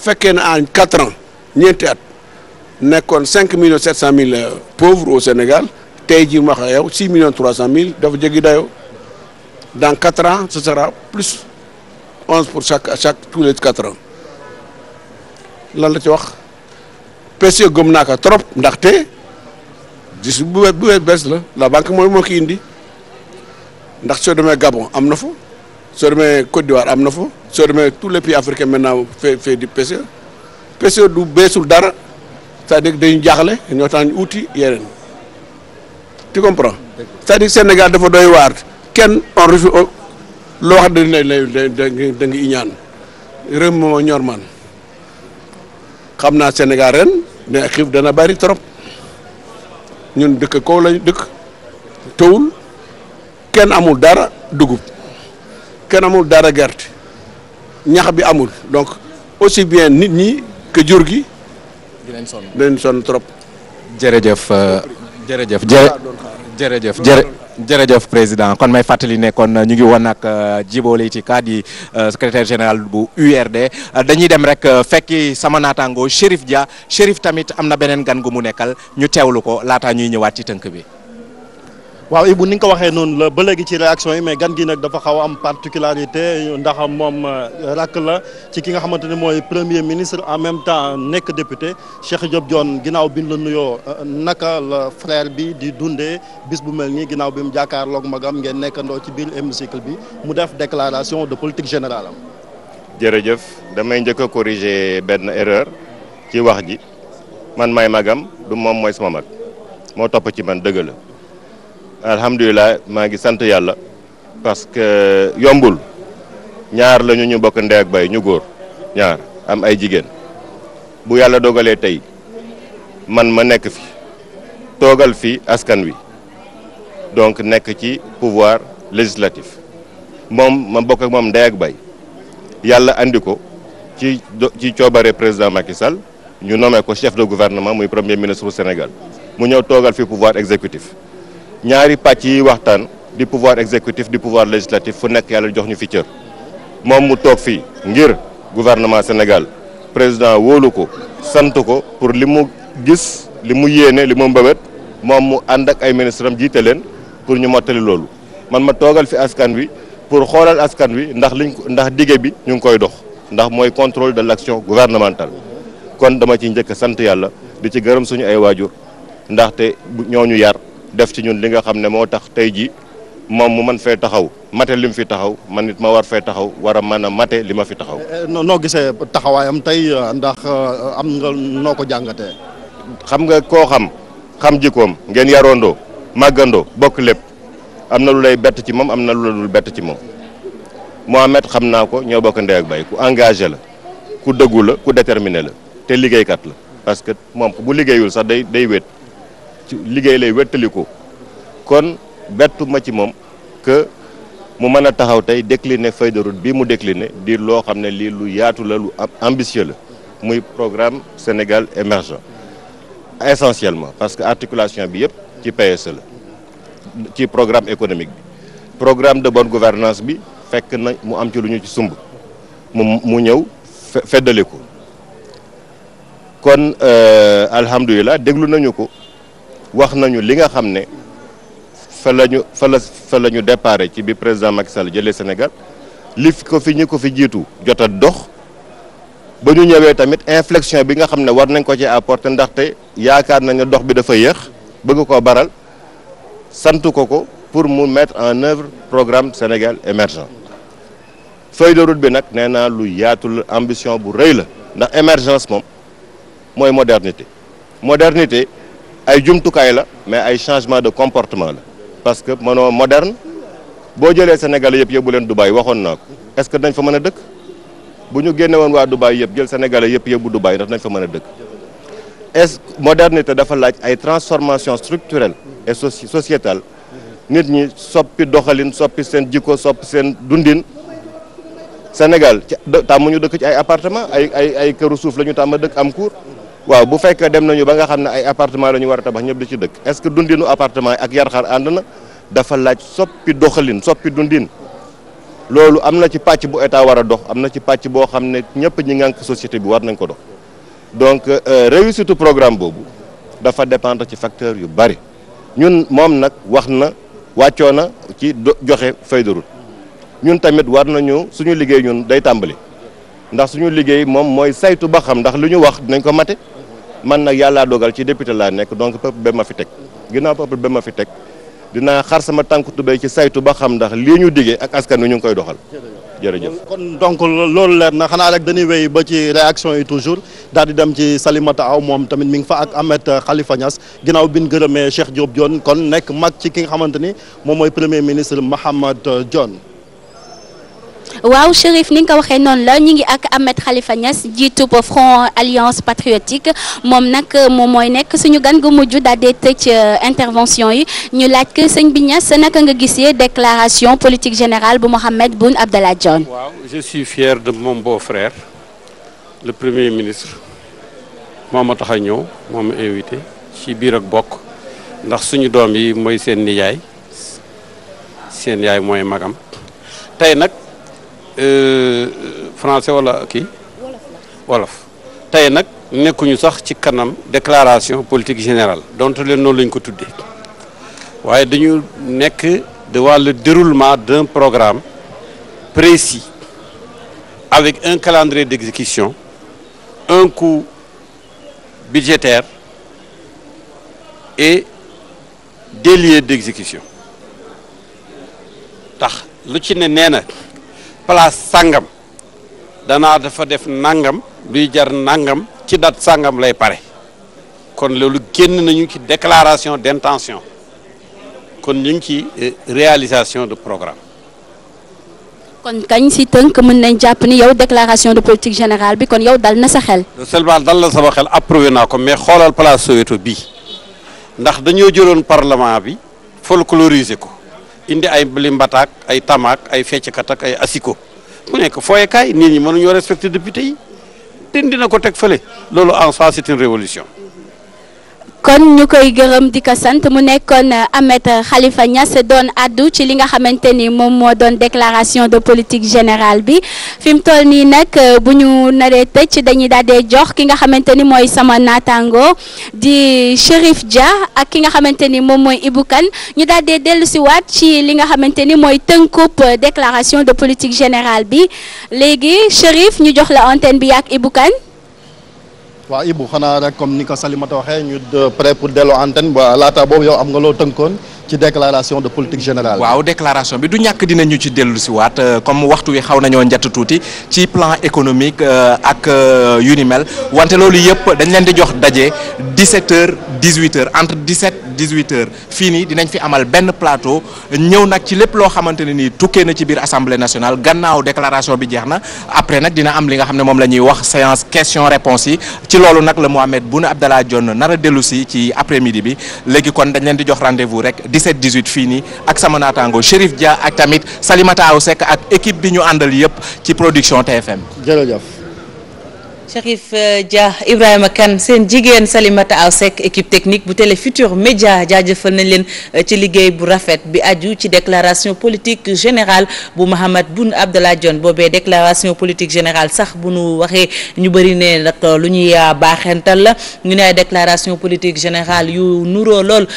fekkee na en 4 ans ñeenti at nekkoon 5,700,000 pauvres au Sénégal tey jii wax yow 6,300,000 dafa jéggi dayoo dans 4 ans ce sera plus 11 pour chaque tous les 4 ans lan la ci wax PCE gëm naa ko trop ndaxte gis bu bees la banque moo ki indi ndax soo demee Gabon am na fa soo demee Côte d'Ivoire am na fa soo demee tous les pays africains maintenant fait du PCE PCE du beesul dara c'est-à-dire dañu jaaxle ñoo tax ñu uti yeneen tu comprends c'est-à-dire Sénégal dafa doy waar kenn on reçu loo xam ne da nga iñaan réew moo ñor man xam naa Sénégal ren ne xiif dana bari trop ñun dëkk kaw lañu dëkk tawul kenn amul dara dugub kenn amul dara gerte ñax bi amul donc aussi bien nit ñi que jur gi dinañ sonn trop. jërëjëf jërëjëf président kon may fàttali ne kon ñu ngi woon ak Djibo Leyti Ka di secrétaire général bu URD dañuy dem rek fekki sama naataango Chérif Dia Chérif tamit am na beneen gan gu mu nekkal ñu teewlu ko laataa ñuy ñëwaat ci tënk bi. waaw Ibou ni nga ko waxee noonu la ba léegi ci réaction yi mais gan gi nag dafa xaw a am particularité ndax moom rakk la ci ki nga xamante ne mooy premier ministre en même temps nekk député Cheikh Diop Dione ginnaaw bi ñu la nuyoo naka la frère bi di dundee bis bu mel nii ginnaaw bi mu jàkkaarloog magam ngeen nekkandoo ci biir hémicycle bi mu def déclaration de politique générale am. jërëjëf damay njëkk a corriger benn erreur ci wax ji man may magam du moom mooy sama mag moo topp ci man dëgg la. alhamdulilah maa ngi sant yàlla parce que yombul ñaar lañu ñu bokk ndey ak bay ñu góor ñaar am ay jigéen bu yàlla dogalee tey man ma nekk fi toogal fi askan wi donc nekk ci pouvoir législatif moom ma bokk ak moom ndey ak bay yàlla andi ko ci coobare président Macky Sall ñu nommé ko chef de gouvernement muy premier ministre du Sénégal mu ñëw toogal fi pouvoir exécutif ñaari pàcc yi waxtaan di pouvoir exécutif di pouvoir législatif fu nekk yàlla jox ñu fi cër moom mu toog fii ngir gouvernement Sénégal président wóolu ko sant ko pour li mu gis li mu yéene li mu mbëbët moom mu ànd ak ay ministre am jiite leen pour ñu mottali loolu man ma toogal fi askan wi pour xoolal askan wi ndax dige bi ñu ngi koy dox ndax mooy contrôle de l'action gouvernementale kon dama ci njëkk sant yàlla di ci gërëm suñu ay waajur ndaxte ñooñu yar def ci ñun li nga xam ne moo tax tey ji moom mu mën fee taxaw mate li mu fi taxaw man nit ma war fee taxaw war a mën a mate li ma fi taxaw. noo gisee taxawaayam tey ndax am nga noo ko jàngatee. xam nga koo xam jikkoom ngeen yarondoo màggandoo bokk lépp am na lu lay bett ci moom am na lu la dul bett ci moom Mohamed xam naa ko ñoo bokk ndey ak bay ku engagé la ku dëggu la ku déterminé la te liggéeykat la parce que moom bu liggéeyul sax day wét. ci liggéey lay wettali ko kon bettu ma ci moom que mu mën a taxaw tey décliner feuille de route bii mu décliner di loo xam ne lii lu yaatu la lu ambitieux la muy programme Sénégal émergent essentiellement parce que articulation bi yëpp ci PSE la ci programme économique bi programme de bonne gouvernance bi fekk na mu am ci lu ñu ci sumb mu ñëw feddali ko kon alhamdulilah déglu nañu ko wax nañu li nga xam ne fa la ñu déparé ci bi président Macky Sall jëlee Sénégal li ko fi ñu ko fi jiitu jot a dox ba ñu ñëwee tamit inflexion bi nga xam ne war nañ ko ci apporter ndaxte yaakaar nañ ne dox bi dafa yéex bëgg koo baral sant ko pour mu mettre en œuvre programme Sénégal émergent feuille de route bi nag nee naa lu yaatu la ambition bu rëy la ndax émergence moom mooy modernité ay jumtukaay la mais ay changement de comportement la parce que mënoo moderne boo jëlee Sénégalais yëpp yóbbu leen Dubaï waxoon naa ko est-ce que dañ fa mën a dëkk bu ñu génne woon waa Dubaï yëpp jël Sénégalais yëpp yóbbu Dubaï ndax dañ fa mën a dëkk est-ce modernité dafa laaj ay transformation structurelle et sociétale nit ñi soppi doxalin soppi seen jikko soppi seen dundin Sénégal tàmmuñu dëkk ci ay appartement ay këru suuf la ñu tàmm dëkk am cour waaw bu fekkee dem nañu ba nga xam ne ay appartement la ñu war a tabax ñëpp di ci dëkk est-ce que dundinu appartement yi ak yarxar ànd na dafa laaj soppi doxalin soppi dundin loolu am na ci pàcc bu état war a dox am na ci pàcc boo xam ne ñëpp ñi ngànk société bi war nañ ko dox donc réussite programme boobu dafa dépendre ci facteur yu bari ñun moom nag wax na wàccoo na ci joxe feuille de route ñun tamit war nañu suñu liggéey ñun day tàmbali ndax suñu liggéey moom mooy saytu ba xam ndax lu ñu wax dinañ ko mate man nag yàllaa dogal ci député laa nekk donc peuple ba ma fi teg ginnaaw peuple ba ma fi teg dinaa xar sama tànk tubéy ci saytu ba xam ndax lii ñu diggee ak askan wi ñu ngi koy doxal jërëjëf. kon donc loolu leer na xanaa rek dañuy wéy ba ci réaction yi toujours daal di dem ci Salimata Aw moom tamit mi ngi fa ak Ahmed Khalifa Niass ginnaaw bi ñu gërëmee Cheikh Diop Dione kon nekk mag ci ki nga xamante ni moom mooy premier ministre Mahammed Dione. waaw Chérif ni nga ko waxee noonu la ñu ngi ak Ahmed Khalifa Niass jiitu Front Alliance Patriotique moom nag moom mooy nekk suñu gan gu mujj daal di tëj intervention yi ñu laaj que sëñ bi Niass naka nga gisee déclaration politique générale bu Mahammed Boun Abdallah Dionne. waaw je suis fier de mon beau-frère le premier ministre moo ma tax a ñëw moo ma invité ci biir ak bokk ndax suñu doom yi mooy seen nijaay seen yaay mooy magam tey nag. français wala kii wolof tey nag nekkuñu sax ci kanam déclaration politique générale donte leen noonu lañ ko tuddee waaye dañu nekk devant le déroulement d'un programme précis avec un calendrier d'exécution un coût budgétaire et des lieux d'exécution tax lu ci ne nee na place sangam danaa dafa def nangam luy jar nangam ci date sangam lay pare kon loolu génn nañu ci déclaration d'intention kon ñu ngi ci réalisation de programme. kon kañ si tënk mën nañ jàpp ni yow déclaration de politique générale bi kon yow dal na sa xel. seulement dal na sama xel approuvé naa ko mais xoolal place Soweto bii ndax dañoo jëloon parlement bi folkloriser ko. indi ay blimbataak ay tamaak ay fecckat ak ay asiko mu nekk fooyekaay nit ñi mënuñoo respecter député yi dina ko teg fële loolu en soi c'est une révolution. kon ñu koy gërëm di ko sant mu nekkoon Ahmed Khalifa Niass doon addu ci li nga xamante ni moom moo doon déclaration de politique générale bi fi mu toll nii nag bu ñu naree tëj dañuy daal di jox ki nga xamante ni mooy sama naataango di Chérif Dia ak ki nga xamante ni moom mooy Ibou Kane ñu daal di dellu si waat ci li nga xamante ni mooy tënkub déclaration de politique générale bi léegi Chérif ñu jox la antenne bi ak Ibou Kane. waaw Ibou xanaa rek comme ni ko Salimata waxee ñu prêt pour delloo antenne ba laata boobu yow am nga loo tënkoon ci déclaration de politique générale. waaw déclaration bi du ñàkk dinañu ci dellu si waat comme waxtu wi xaw nañoo njatt tuuti ci plan économique ak yu ni mel wante loolu yëpp dañ leen di jox daje 17h 18h entre 17 18h fii nii dinañ fi amal benn plateau ñëw nag ci lépp loo xamante ne nii tukkee na ci biir assemblée nationale gannaaw déclaration bi jeex na après nag dina am li nga xam ne moom la ñuy wax séance question réponse yi ci loolu nag la Mahammed Boun Abdallah Dionne nar a dellu si ci après midi bi léegi kon dañ leen di jox rendez-vous rek 17 18 fii nii ak sama naataango Chérif Dia ak tamit Salimata Aw Seck ak équipe bi ñu àndal yëpp ci production TFM. jërëjëf. Chérif Dia Ibrahima Kane seen jigéen Salimata Aw Seck équipe technique bu Télé Futurs Médias jaajëfal nañ leen ci liggéey bu rafet bi aju ci déclaration politique générale bu Mahammed Boun Abdallah Dionne boobee déclaration politique générale sax bu nu waxee ñu bëri ne nag lu ñuy baaxental la ñu ne ay déclaration politique générale yu nuroo lool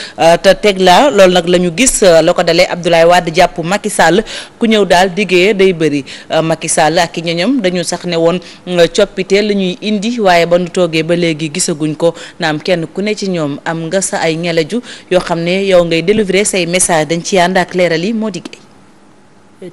te teg la loolu nag la ñu gis la ko dalee Abdoulaye Wade jàpp Macky Sall ku ñëw daal diggee day bëri Macky Sall ak i ñoñam dañu sax ne woon coppite ñuy indi waaye ba nu toogee ba léegi gisaguñ ko naam kenn ku ne ci ñoom am nga sa ay ñelaju yoo xam ne yow ngay délivrer say message dañ ci ànd ak leeral yi moo diggéey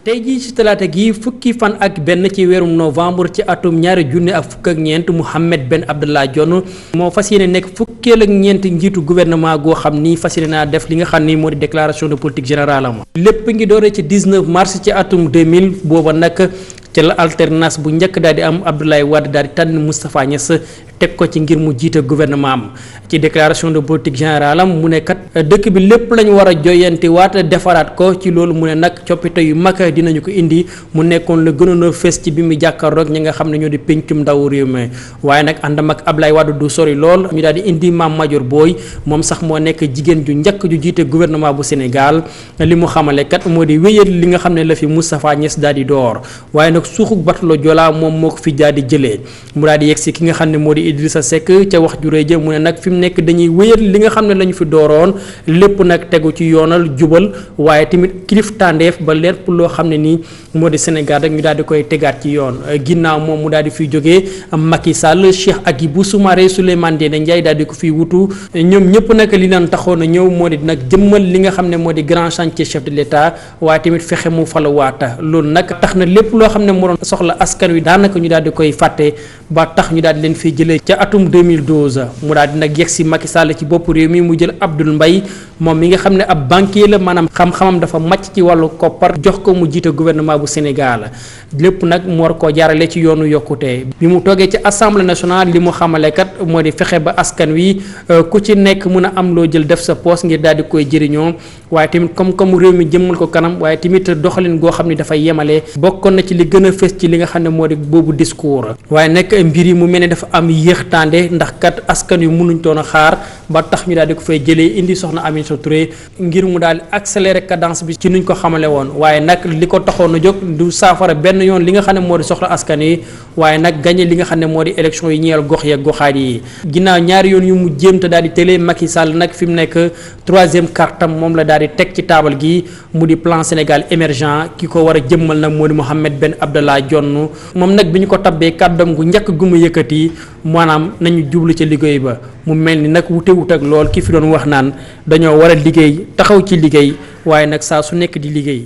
tey jii ci talaata gi fukki fan ak benn ci weerum novembre ci atum ñaari junne ak fukk ak ñeent Mahammed Boun Abdallah Dionne moo fas yéene nekk fukkeel ak ñeent njiitu gouvernement goo xam ni fas yéene naa def li nga xam ni moo di déclaration de politique générale am lépp ngi dooree ci 19 mars ci atum 2000 booba nag ci la alternance bu njëkk daal di am Abdoulaye Wade daal di tànn Moustapha Niass teg ko ci ngir mu jiite gouvernement am ci déclaration de politique générale am mu ne kat dëkk bi lépp lañu war a joyanti waat defaraat ko ci loolu mu ne nag coppite yu mag dinañu ko indi mu nekkoon la gënoon a fës ci bi mu jàkkaarloog ñi nga xam ne ñoo di pencum ndaw réew mi waaye nag àndam ak Abdoulaye Wade du sori lool ñu daal di indi Mame Madior Boye moom sax moo nekk jigéen ju njëkk ju jiite gouvernement bu Sénégal li mu xamale kat moo di wéyal li nga xam ne la fi Moustapha Niass daal di door waaye nag suuxuk batalo Joola moom moo ko fi daal di jëlee mu daal di yegg si ki nga xam ne moo di Idrissa Seck ca wax ju rëy ja mu ne nag fi mu nekk dañuy wéyal li nga xam ne la ñu fi dooroon lépp nag tegu ci yoonal jubal waaye tamit kilif tàndeef ba lépp loo xam ne nii moo di Sénégal rek ñu daal di koy tegaat ci yoon ginnaaw moom mu daal di fiy jógee Macky Sall Cheikh Agibou Soumaré Souleymane Ndéné Ndiaye daal di ko fiy wutu ñoom ñëpp nag li leen taxoon a ñëw moo di nag jëmmal li nga xam ne moo di grand chantier chef de l'État waaye tamit fexe mu falawaata loolu nag tax na lépp loo xam ne moo doon soxla askan wi daanaka ñu daal di koy fàtte ba tax ñu daal di leen fiy jëlee ca atum 2012 mu daal di nag yegg si Macky Sall ci bopp réew mi mu jël Abdoul Mbaye moom mi nga xam ne ab banquier la maanaam xam-xamam dafa màcc ci wàllu koppar jox ko mu jiite gouvernement bu Sénégal lépp nag mu war koo jaarale ci yoonu yokkute bi mu toogee ci assemblée nationale li mu xamale kat moo di fexe ba askan wi ku ci nekk mën a am loo jël def sa poos ngir daal di koy jëriñoo waaye tamit comme réew mi jëmmal ko kanam waaye tamit doxalin goo xam ne dafay yemale bokkoon na ci li gën a fës ci li nga xam ne moo di boobu discours waaye nag mbir yi mu mel ne dafa am yéex tànde ndax kat askan wi mënuñ toon a xaar ba tax ñu daal di ko fay jëlee indi soxna Aminata Touré ngir mu daal di accélérer cadence bi ci nuñ ko xamale woon waaye nag li ko taxoon a jóg du saafara benn yoon li nga xam ne moo di soxla askan yi waaye nag gagné li nga xam ne moo di élection yi ñeel gox yeeg goxaat yi ginnaaw ñaari yoon yu mu jéem te daal di télé Macky Sall nag fi mu nekk troisième cartam moom la daal di teg ci taabal gi mu di plan Sénégal émergent ki ko war a jëmmal nag moo di Mahammed Boun Abdallah Dionne moom nag bi ñu ko tabbee kàddam gu njëkk gu mu yëkkati maanaam nañu jublu ca liggéey ba mu mel ni nag wute ak lool ki fi doon wax naan dañoo war a liggéey taxaw ci liggéey waaye nag saa su nekk di liggéey.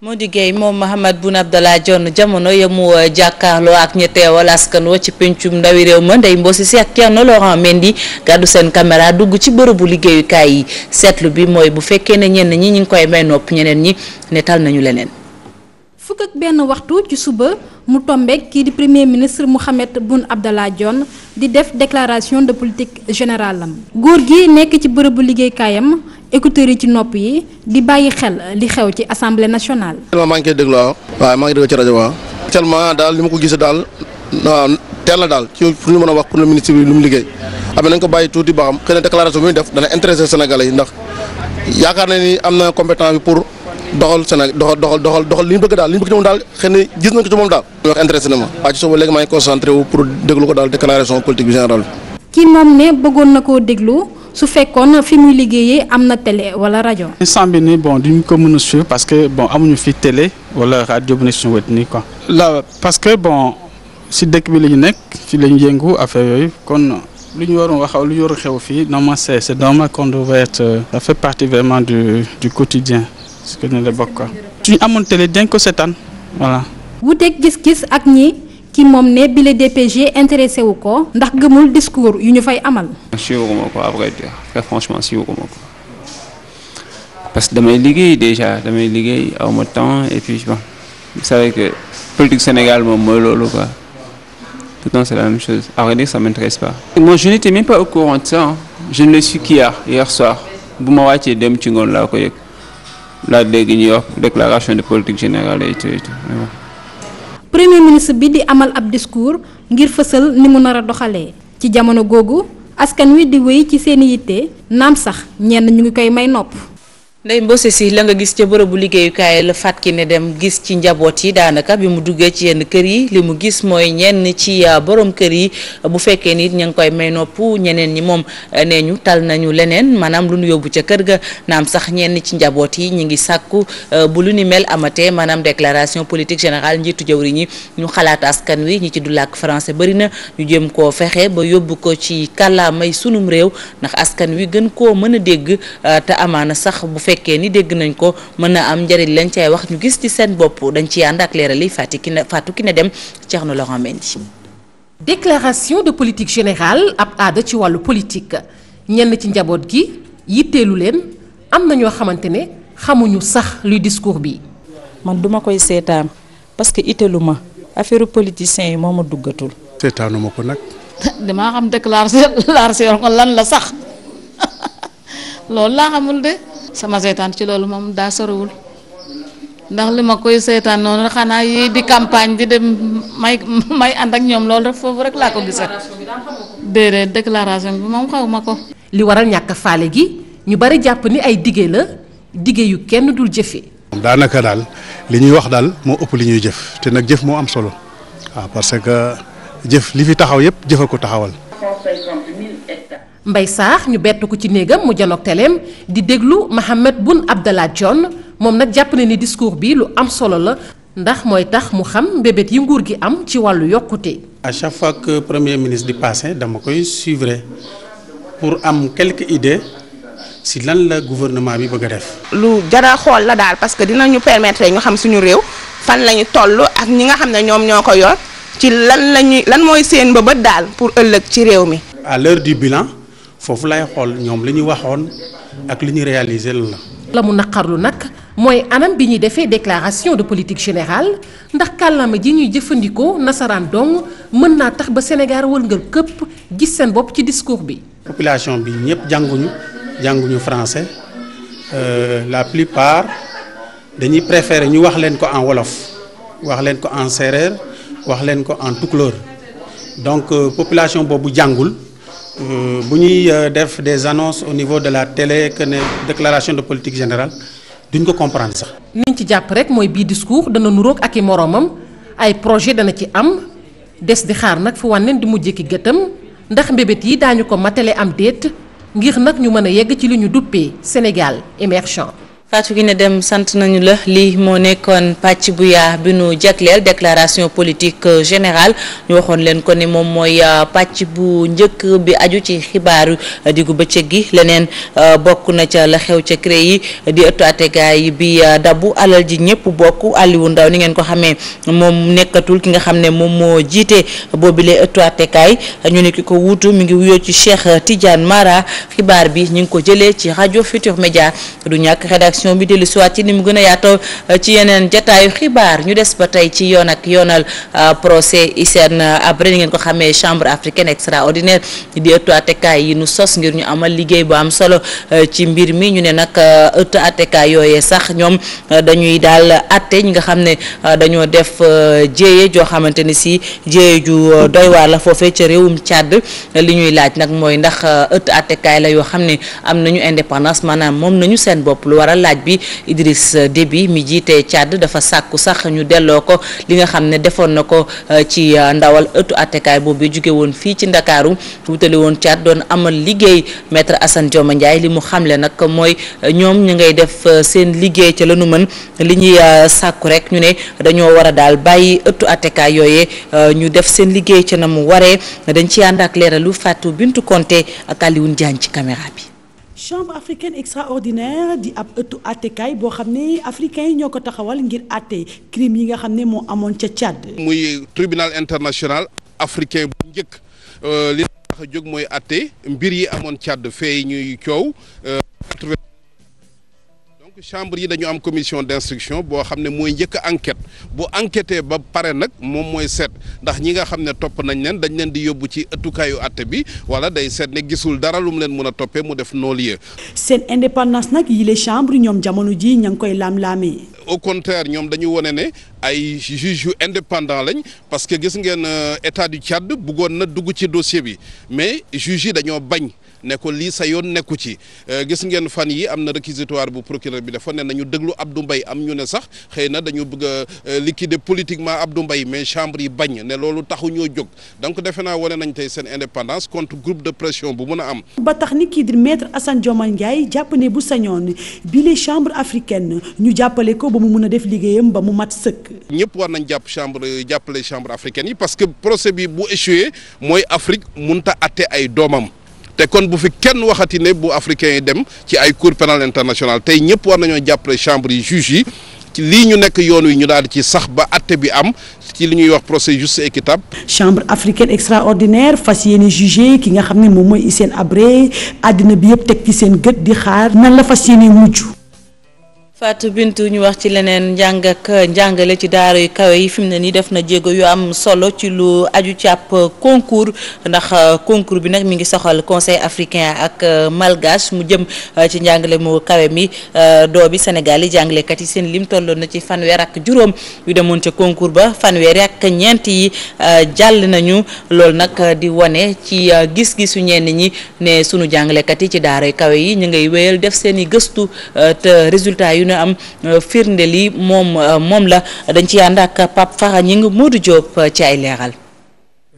moo di Guèye moom Mahammed Boun Abdallah Dionne jamono ya mu jàkkaarloo ak ñi teewal askan wa ci pencum ndawi réew ma Ndeye Mbossi si ak Thierno Laurent Mendy gàddu seen caméra dugg ci bërëbu liggéeyukaay yi seetlu bi mooy bu fekkee ne ñenn ñi ñu ngi koy may nopp ñeneen ñi ne tal nañu leneen. fukk ak benn waxtu ci suba mu tombeek kii di premier ministre Mahammed Boun Abdallah Dionne di def déclaration de politique générale am góor gi nekk ci bërëbu liggéeykaayam écouteurs yi ci nopp yi di bàyyi xel li xew ci assemblée nationale. maa ngi koy déglu waaw maa ngi déglu ci rajo waaw. actuellement daal li ma ko gisee daal teel na daal ci pour ñu mën a wax pour le ministre bi lu mu liggéey am nañ ko bàyyi tuuti ba xam xëy na déclaration bi muy def dana intéressé Sénégalais yi ndax yaakaar na ni am na compétence bi pour. doxal Sénégal doxal li ñu bëgg daal li ñu bëgg ci moom daal xëy na gis nañ ko ci moom daal. wax intéressé na ma waa ci suba léegi maa ngi concentré wu pour déglu ko daal déclaration politique bi générale bi. kii moom ne bëggoon na koo déglu su fekkoon fi muy liggéeyee am na télé wala rajo. instant bi nii bon duñ ko mën a suivre parce que bon amuñu fi télé wala rajo bu nekk suñu wet nii quoi. là parce que bon si dëkk bi la ñu nekk fi la ñu yëngu affaire yooyu kon. lu ñu waroon wax lu ñu waroon xew fii normalement c'est normal qu'on devrait être ça fait partie vraiment du quotidien ce que ne la bokk quoi. suñu amoon télé dañ ko seetaan voilà. wuuteeg gis-gis ak ñi ki moom ne bile DPG intéressé wu ko ndax gëmul discours yu ñu fay amal. suivuma ko à vrai dire très franchement suivuma ko parce que damay liggéey déjà damay liggéey aw ma temps et puis bon vous savez que politique Sénégal moom mooy loolu quoi. Tout le temps c'est la même chose. À vrai dire, ça m'intéresse pas. Moi, je n'étais même pas au courant de ça. Hein. Je ne le suis qu'hier soir. Bu ma wàccee dem ci ngoon laa ko yëg laa dégg ñuy wax déclaration de politique générale et tout. Premier ministre bi di amal ab discours ngir fësal ni mu nar a doxalee. ci jamono googu askan wi di wéy ci seeni yitte naam sax ñenn ñu ngi koy may nopp. Ndeye Mbose si la nga gis ca bërëbu liggéeyukaay la Fatou Kiné Deme gis ci njaboot yi daanaka bi mu duggee ci yenn kër yi li mu gis mooy ñenn ci borom kër yi bu fekkee nit ña ngi koy may nopp ñeneen ñi moom nee ñu tal nañu leneen maanaam lu nu yóbbu ca kër ga naam sax ñenn ci njaboot yi ñu ngi sàkku bu lu ni mel amatee maanaam déclaration politique générale njiitu jawriñ ñi ñu xalaat askan wi ñi ci du làkk français bëri na ñu jëm koo fexe ba yóbbu ko ci kàllaamay sunum réew ndax askan wi gën koo mën a dégg te amaana sax bu fekkee ni dégg nañ ko mën na am njëriñ lañ cay wax ñu gis ci seen bopp dañ ci ànd ak leeral yi Fatou Kiné Deme Thierno Laurent Mendy. déclaration de politique générale ab aada ci wàllu politique ñenn ci njaboot gi yitteelu leen am na ñoo xamante ne xamuñu sax luy discours bi. man duma koy seetaan parce que itteelu ma affaire politiciens yi moo ma duggatul. seetaanu ma ko nag. damaa xam déclaration ko lan la sax loolu laa xamul de. sama seetaan ci loolu moom daa sorowul ndax li ma koy seetaan noonu xanaa yi di campagne di dem may ànd ak ñoom loolu rek foofu rek laa ko gisee déedéet déclaration bi moom xaw ma ko. li waral ñàkk faale gi ñu bari jàpp ni ay dige la dige yu kenn dul jëfe daanaka daal li ñuy wax daal moo ëpp li ñuy jëf te nag jëf moo am solo waaw parce que jëf li fi taxaw yépp jëfa ko taxawal. Mbaye Sarr ñu bett ko ci néegam mu janoog teleem di déglu Mahammed Boun Abdallah Dionne moom nag jàpp na ni discours bi lu am solo la ndax mooy tax mu xam mbébét yi nguur gi am ci wàllu yokkute. à chaque fois que premier ministre di passé dama koy suivre pour am quelques idées si lan la gouvernement bi bëgg a def. lu jara xool la daal parce que dinañu permettre ñu xam suñu réew fan lañu toll ak ñi nga xam ne ñoom ñoo ko yor ci lan mooy seen mbëbët daal pour ëllëg ci réew mi. à l'heure du bilan. foofu lay xool ñoom li ñu waxoon ak li ñu réalisé la. la mu naqarlu nag mooy anam bi ñuy defee déclaration de politique générale ndax kàllaama ji ñuy jëfandikoo nasaraan dong mën naa tax ba Sénégal wëlngal këpp gis seen bopp ci discours bi. population bi ñëpp jànguñu français la plupart dañuy préférer ñu wax leen ko en wolof wax leen ko en séeréer wax leen ko en tukulóor donc population boobu jàngul. bu ñuy def des annonces au niveau de la télé que ne déclaration de politique générale duñ ko comprendre sax. niñ ci jàpp rek mooy bii discours dana nuroog ak i moroomam ay projet dana ci am des di xaar nag fu wànneen di mujjee ki gëtam ndax mbébét yi daañu ko matale am déet ngir nag ñu mën a yegg ci li ñu duppee Sénégal émergent. Fatou Kiné Deme sant nañu la lii moo nekkoon pàcc bu yaa bi nu jagleel déclaration politique générale ñu waxoon leen ko ni moom mooy pàcc bu njëkk bi aju ci xibaaru diggu bëccëg gi leneen bokk na ca la xew ca CREI yi di ëttu àtteekaay bi dabu alal ji ñëpp bokk Aliou Ndao ni ngeen ko xamee moom nekkatul ki nga xam ne moom moo jiite boobile ëttu àtteekaay ñu ne ki ko wuutu mi ngi wuyoo ci Cheikh Tidiane Mara xibaar bi ñu ngi ko jëlee ci rajo Futur Média du ñàkk rédaction bi dellu siwaat ci ni mu gën a yaatoo ci yeneen jataayu xibaar ñu des ba tey ci yoon ak yoonal procès Hissène Habré ni ngeen ko xamee chambre africaine extraordinaire di ëttu àttekaay yi nu sos ngir ñu amal liggéey bu am solo ci mbir mi ñu ne nag ëttu àttekaay yooyee sax ñoom dañuy daal àtte ñi nga xam ne dañoo def jéeye joo xamante ni si jéeye ju doy waar la foofee ca réewum Tchad li ñuy laaj nag mooy ndax ëttu àttekaay la yoo xam ne am nañu indépendance maanaam moom nañu seen bopp lu waral laaj bi Idriss Déby mi jiite Tchad dafa sàkku sax ñu delloo ko li nga xam ne defoon na ko ci ndawal ëttu attekaay boobu jóge woon fii ci Ndakaaru wutali woon Tchad doon amal liggéey maître Assane Dioma Ndiaye li mu xamle nag mooy ñoom ñu ngay def seen liggéey ca la nu mën li ñuy sàkku rek ñu ne dañoo war a daal bàyyi ëttu attekaay yooyee ñu def seen liggéey ca na mu waree dañ ci ànd ak leeralu Fatou Bintou Konté ak Alioune Diagne ci caméra bi. chambre africaine extraordinaire di ab ëttu àttekaay boo xam ne africains yi ñoo ko taxawal ngir àtte crime yi nga xam ne moo amoon ca Tchad. muy tribunal international africain bu njëkk li tax a jóg mooy àtte mbir yi amoon Tchad fee ñuy coow. donc chambre yi dañu am commission d'instruction boo xam ne mooy njëkk enquête bu enquêté ba pare nag moom mooy seet ndax ñi nga xam ne topp nañ leen dañ leen di yóbbu ci ëttukaayu àtte bi wala day seet ne gisul dara lu mu leen mën a toppee mu def non-lieu. seen indépendance nag yi les chambres ñoom jamono ji ña ngi koy laam-laamee. au contraire ñoom dañu wone ne ay juges yu indépendant lañ parce que gis ngeen état du Tchad bëggoon na dugg ci dossier bi mais juges yi dañoo bañ ne ko lii sa yoon nekku ci gis ngeen fan yi am na réquisitoire bu procureur bi dafa ne nañu déglu Abdou Mbaye am ñu ne sax xëy na dañu bëgg a liquider politiquement Abdou Mbaye mais chambre yi bañ ne loolu taxu ñoo jóg donc defe naa wane nañ tey seen indépendance contre groupe de pression bu mën a am. ba tax ni kii di maître Assane Dioma Ndiaye jàpp ne bu sañoon bi les chambres africaines ñu jàppale ko ba mu mun a def liggéeyam ba mu mat sëkk. ñëpp war nañ jàppale chambre africaine yi parce que procès bi bu échoué mooy Afrique mënut a atte ay doomam. te kon bu fi kenn waxati ne bu africain yi dem ci ay cour pénal international tey ñëpp war nañoo jàppale chambre yi juge yi ci lii ñu nekk yoon wi ñu daal di ci sax ba atte bi am ci li ñuy wax procès juste et équitable. chambre africaine extraordinaire fas yéene jugé ki nga xam ne moom mooy Hissène Habré àddina bi yëpp teg ci seen gët di xaar nan la fas yéene mujj. Fatou Bintou ñu wax ci leneen njàng ak njàngale ci daara yu kawe yi fi mu ne nii def na jéego yu am solo ci lu aju ci ab concours ndax concours bi nag mi ngi soxal conseil africain ak malgache mu jëm ci njàngale mu kawe mi doo bi Sénégal yi jàngalekat yi seen lim tolloon na ci fanweer ak juróom yu demoon ca concours ba fanweer ak ñeent yi jàll nañu loolu nag di wane ci gis-gisu ñenn ñi ne sunu jàngalekat yi ci daara yu kawe yi ñu ngay wéyal def seen i gëstu te résultat yu na am firnde li moom la dañ ci ànd ak Pape Fara ñi ngi Modou Diop ci ay leeral.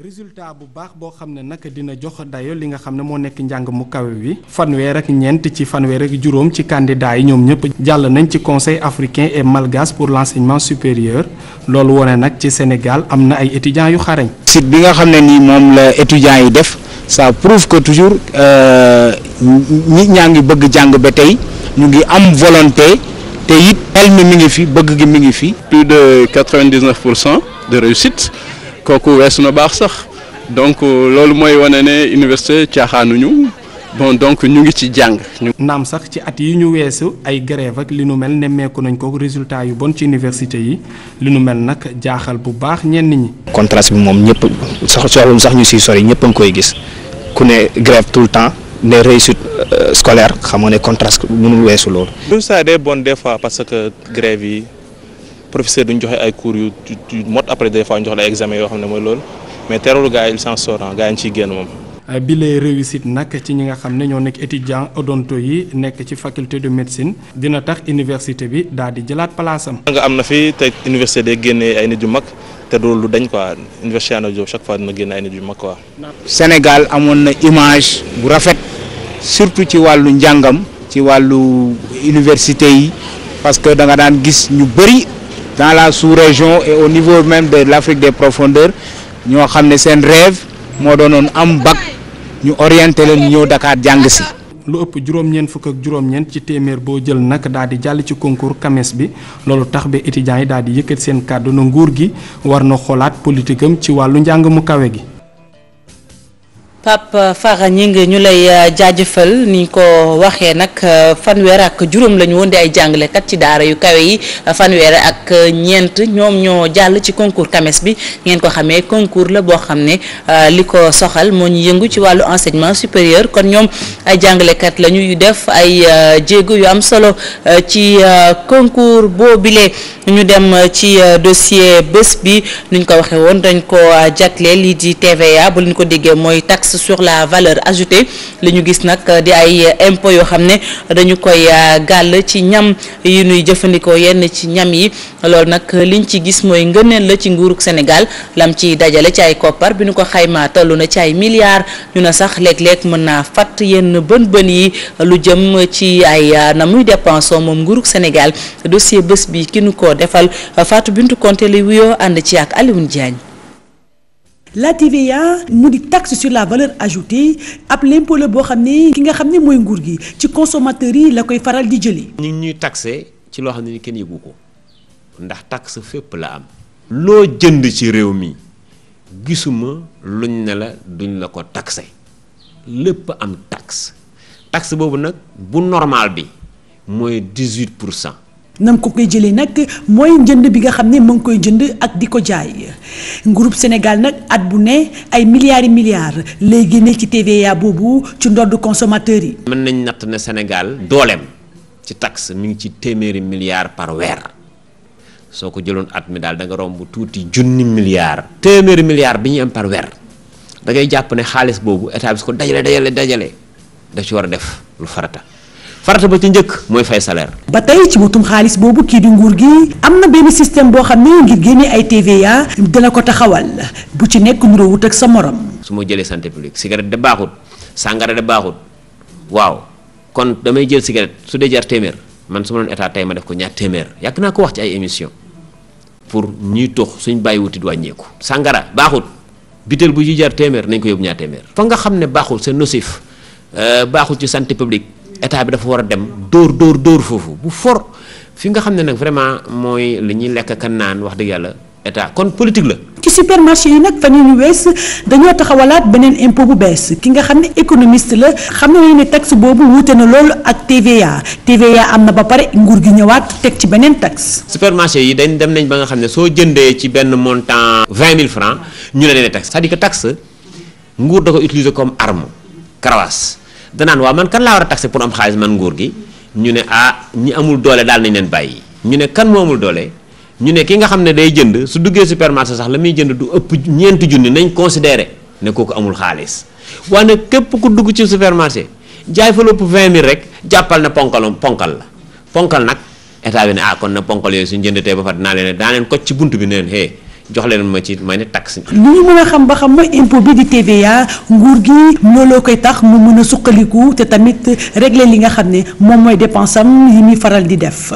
résultat bu baax boo xam ne nag dina jox dayo li nga xam ne moo nekk njàng mu kawe wi fanweer ak ñeent ci fanweer ak juróom ci candidat yi ñoom ñëpp jàll nañ ci conseil africain et malgache pour l'enseignement supérieur loolu wone nag ci Sénégal am na ay étudiants yu xarañ. site bi nga xam ne nii moom la étudiants yi def ça prouve que toujours nit ñaa ngi bëgg jàng ba tey ñu ngi am volonté. te it xel mi ngi fi bëgg gi mi ngi fi. plus de 99% de réussite kooku weesu na baax sax donc loolu mooy wane ne université caaxaanuñu bon donc ñu ngi ci jàng. naam sax ci at yi ñu weesu ay grève ak li nu mel nemmeeku nañ ko résultat yu bon ci université yi li nu mel nag jaaxal bu baax ñenn ñi. contraste bi moom ñëpp soxlum sax ñu siy sori ñëpp a ngi koy gis ku ne grève tout le temps. les réussites scolaires xam nga ne contraste mënul weesu loolu. ça day bon des fois parce que grève yi professeur duñ joxe ay cours yu mot après des fois ñu jox la examen yoo xam ne mooy loolu mais teewul gars yi il s'en sort gars yi ñu ciy génn moom. bi les réussite nag ci ñi nga xam ne ñoo nekk étudiant odonto yi nekk ci faculté de médecine dina tax université bi daal di jëlaat place am. nga am na fi te université day génnee ay nit yu mag. te loolu lu dañ quoi université Anta Diop chaque fois dina génn ay nit yu mag quoi. Sénégal amoon na image bu rafet surtout ci wàllu njàngam ci wàllu université yi parce que da nga daan gis ñu bëri dans la sous-région et au niveau même de l'Afrique des profondeurs ñoo xam ne seen rêve moo doonoon am bac ñu orienté leen ñëw Dakar jàng si. lu ëpp juróom-ñeent fukk ak juróom-ñeent ci téeméer boo jël nag daal di jàll ci concours CAMES bi loolu tax ba étudiants yi daal di yëkkat seen kàddu na nguur gi war na xoolaat politique am ci wàllu njàng mu kawe gi. Pape Fara ñi ngi ñu lay jaajëfal ni ko waxee nag fanweer ak juróom la ñu woon di ay jàngalekat ci daara yu kawe yi fanweer ak ñeent ñoom ñoo jàll ci concours CAMES bi ngeen ko xamee concours la boo xam ne li ko soxal moo ñu yëngu ci wàllu enseignement supérieur kon ñoom ay jàngalekat la ñu def ay jéego yu am solo ci concours boobile ñu dem ci dossier bés bi nuñ ko waxee woon dañ ko jagleel lii di TVA bu leen ko déggee mooy taxe sur la valeur ajoutée li ñu gis nag di ay impôts yoo xam ne dañu koy gàll ci ñam yi ñuy jëfandikoo yenn ci ñam yi loolu nag liñ ci gis mooy ngëneel la ci nguurug Sénégal lam ci dajale ci ay koppar bi ñu ko xaymaa tollu na ci ay milliards ñu ne sax léeg-léeg mën naa fàtt yenn bën yi lu jëm ci ay na muy dépensé moom nguurug Sénégal dossier bés bi ki nu ko defal Fatou Bintou Konté li wuyoo ànd ci ak Alioune Diagne. La TVA mu di taxe sur la valeur ajoutée ab l'impôt la boo xam ne ki nga xam ne mooy nguur gi ci consommateurs yi la koy faral di jëlee. ñu ngi ñuy taxé ci loo xam ne ni kenn yëgu ko ndax taxe fépp la am. loo jënd ci réew mi gisuma luñ ne la duñ la ko taxé lépp am taxe boobu nag bu normal bi mooy 18%. nam ko koy jëlee nag mooy njënd bi nga xam ne mu ngi koy jënd ak di ko jaay groupe Sénégal nag at bu ne ay milliards lay génne ci TVA boobu ci ndodd consommateurs yi. mën nañ natt ne Sénégal dooleem ci taxe mi ngi ci téeméeri milliards par weer soo ko jëloon at mi daal da nga romb tuuti junni milliards. téeméeri milliards bi ñuy am par weer da ngay jàpp ne xaalis boobu état bi su ko dajale da ci war a def lu farata ba ci njëkk mooy fay salaire. ba tey ci wutum xaalis boobu kii di nguur gi am na benn système boo xam ne ngir génne ay TVA dina ko taxawal bu ci nekk nuroo wut ak sa morom. su ma jëlee santé publique cigarette de baaxut sàngara de baaxut waaw kon damay jël cigarette su dee jar téeméer man su ma doon état tey ma def ko ñaar téeméer yàgg naa ko wax ci ay émission pour ñuy tux suñ bàyyi wutit wàññeeku. sàngara baaxut bitel bu ci jar téeméer nañ ko yóbbu ñaar téeméer. fa nga xam ne baaxul c'est nocif baaxul ci santé publique état bi dafa war a dem dóor foofu bu for fi nga xam ne nag vraiment mooy li ñuy lekk kan naan wax dëgg yàlla état kon politique la. ci supermarché yi nag fan yii ñu wees dañoo taxawalaat beneen impôt bu bees ki nga xam ne économiste la xam na ne taxe boobu wuute na loolu ak TVA am na ba pare nguur gi ñëwaat teg ci beneen taxe. supermarché yi dem nañ ba nga xam ne soo jëndee ci benn montant 20 000 francs ñu ne leen taxe c'est-à-dire que taxe nguur da ko utiliser comme arme karawaas danaan waaw man kan laa war a taxe pour am xaalis man nguur gi ñu ne ñi amul doole daal nañ leen bàyyi ñu ne kan moo amul doole. ñu ne ki nga xam ne day jënd su duggee supermarché sax la muy jënd du ëpp ñeenti junni nañ considéré ne kooku amul xaalis waaye képp ku dugg ci supermarché jaay fa lépp 20 000 rek jàppal na ponkal nag état bi ne kon na ponkal yooyu suñu jënd tey ba pare daa leen ko ci bunt bi ne leen jox leen ma ci may ne taxe. li ñu mën a xam ba xam mooy impôt bi di TVA nguur gi looloo koy tax mu mën a suqaliku te tamit régler li nga xam ne moom mooy dépense am yi muy faral di def.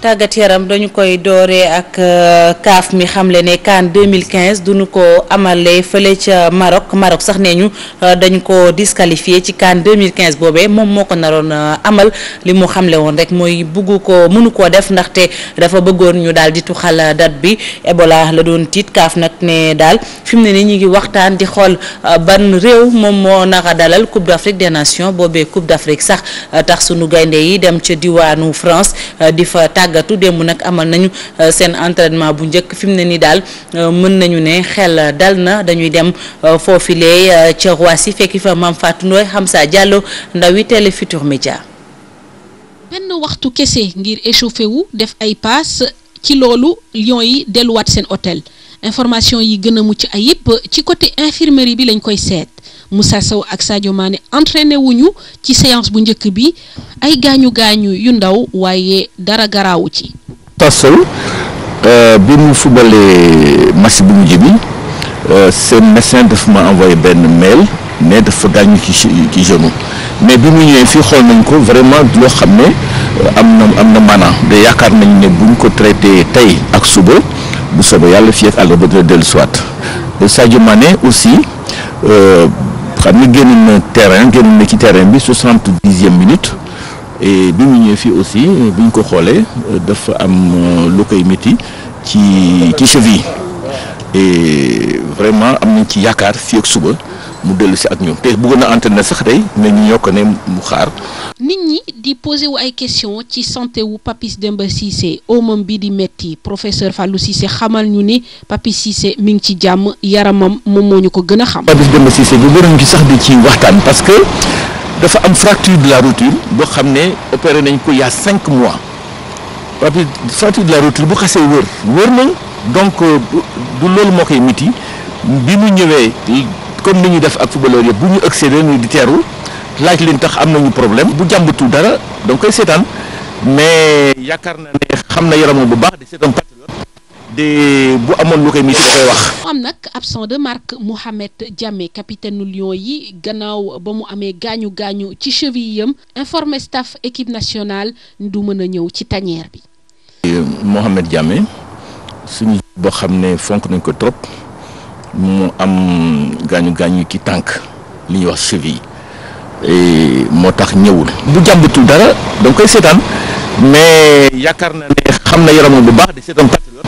tàggat yaram dañu koy dooree ak CAF mi xamle ne CAN 2015 duñu ko amalee fële ca Maroc sax nee ñu dañu ko disqualifié ci CAN 2015 boobee moom moo ko naroon amal li mu xamle woon rek mooy mënu koo def ndaxte dafa bëggoon ñu daal di tuxal date bi Ebola la doon tiit CAF nag ne daal fi mu ne nii ñu ngi waxtaan di xool ban réew moom moo naka dalal Coupe d'Afrique des Nations boobee Coupe d'Afrique sax tax sunu gaynde yi dem ca diwaanu France di fa tàggatu démb nag amal nañu seen entraînement bu njëkk fi mu ne nii daal mën nañu ne xel dal na dañuy dem foofilee ca Roissy fekki fa Mame Fatou Ndoye Hamza Diallo ndawi Télé Futurs Médias. benn waxtu kese ngir échauffé wu def ay paas ci loolu Lions yi delluwaat seen hôtel information yi gën a mucc ayib ci côté infirmerie bi lañ koy seet Moussa Sow ak Sadio Mané entraîné wuñu ci séance bu njëkk bi ay gaañu yu ndaw waaye dara garaawu ci. Sow bi mu fubalee match bu mujj bi seen médecin dafa ma envoyé benn mail ne dafa gaañu ci genou mais bi mu ñëwee fii xool nañ ko vraiment loo xam ne am na maanaam de yaakaar nañ ne buñ ko traité tey ak suba bu soobee yàlla fii ak àll ba dina dellu siwaat Sadio Mané aussi xam ne génn na ci terrain bi 70e minute et bi mu ñëwee fii aussi bi ñu ko xoolee dafa am lu koy métti ci cheville et vraiment am nañ ci yaakaar fii ak suba mu dellu si ak ñoom te bëggoon na entraîner sax tey mais ñu ñoo ko ne mu xaar. nit ñi di posé wu ay question ci santé wu Papis Demba Cissé omam bi di metti professeur Fallou Cissé xamal ñu ni Papis Cissé mi ngi ci jàmm yaramam moom moo ñu ko gën a xam. Papis Demba Cissé bu bëriñ ci sax di ci waxtaan parce que dafa am fracture de la rotule boo xam ne opéré nañ ko il y a 5 mois Papis fracture de la rotule bu xasee wër nañ donc du loolu moo koy miti bi mu ñëwee. comme ni ñu def ak footballeur yëpp bu ñu accéder ñu di teeru laaj leen tax am nañu problème bu jàmbatul dara donc koy seetaan mais yaakaar na ne xam na yaramam bu baax de c'est un patriote de bu amoon lu koy miti da koy wax. am nag absent de marque Mohamed Diame capitaine nu Lions yi gannaaw ba mu amee gaañu ci cheville yam informé staff équipe nationale du mën a ñëw ci tanière bi. Mohamed Diame suñu boo xam ne fonk nañ ko trop. mu am gaañu ki tànk li ñuy wax cheville moo tax ñëwul bu jàmbatul dara danga koy seetaan mais yaakaar na ne xam na yaramam bu baax de c'est un patriote